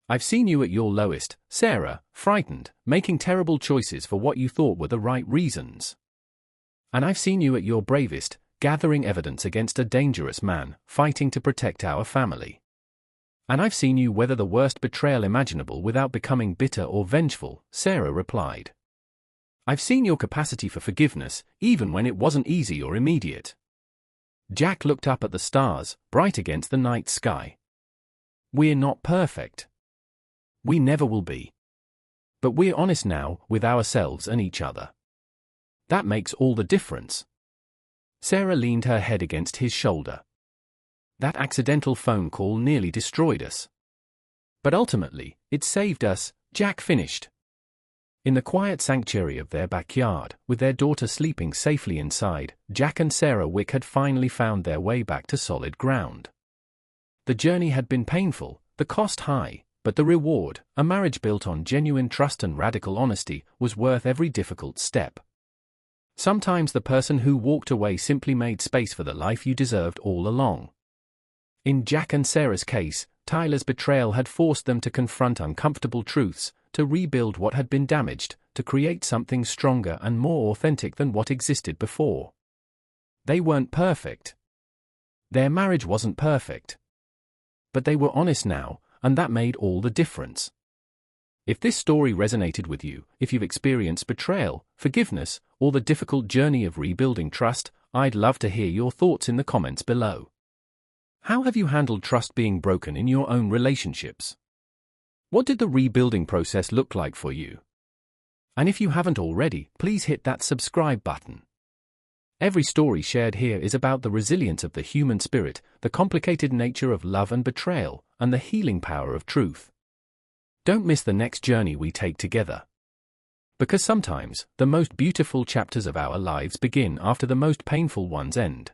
I've seen you at your lowest, Sarah, frightened, making terrible choices for what you thought were the right reasons. And I've seen you at your bravest, gathering evidence against a dangerous man, fighting to protect our family. And I've seen you weather the worst betrayal imaginable without becoming bitter or vengeful, Sarah replied. I've seen your capacity for forgiveness, even when it wasn't easy or immediate. Jack looked up at the stars, bright against the night sky. We're not perfect. We never will be. But we're honest now, with ourselves and each other. That makes all the difference. Sarah leaned her head against his shoulder. That accidental phone call nearly destroyed us. But ultimately, it saved us, Jack finished. In the quiet sanctuary of their backyard, with their daughter sleeping safely inside, Jack and Sarah Wick had finally found their way back to solid ground. The journey had been painful, the cost high, but the reward, a marriage built on genuine trust and radical honesty, was worth every difficult step. Sometimes the person who walked away simply made space for the life you deserved all along. In Jack and Sarah's case, Tyler's betrayal had forced them to confront uncomfortable truths, to rebuild what had been damaged, to create something stronger and more authentic than what existed before. They weren't perfect. Their marriage wasn't perfect. But they were honest now, and that made all the difference. If this story resonated with you, if you've experienced betrayal, forgiveness, or the difficult journey of rebuilding trust, I'd love to hear your thoughts in the comments below. How have you handled trust being broken in your own relationships? What did the rebuilding process look like for you? And if you haven't already, please hit that subscribe button. Every story shared here is about the resilience of the human spirit, the complicated nature of love and betrayal, and the healing power of truth. Don't miss the next journey we take together. Because sometimes, the most beautiful chapters of our lives begin after the most painful ones end.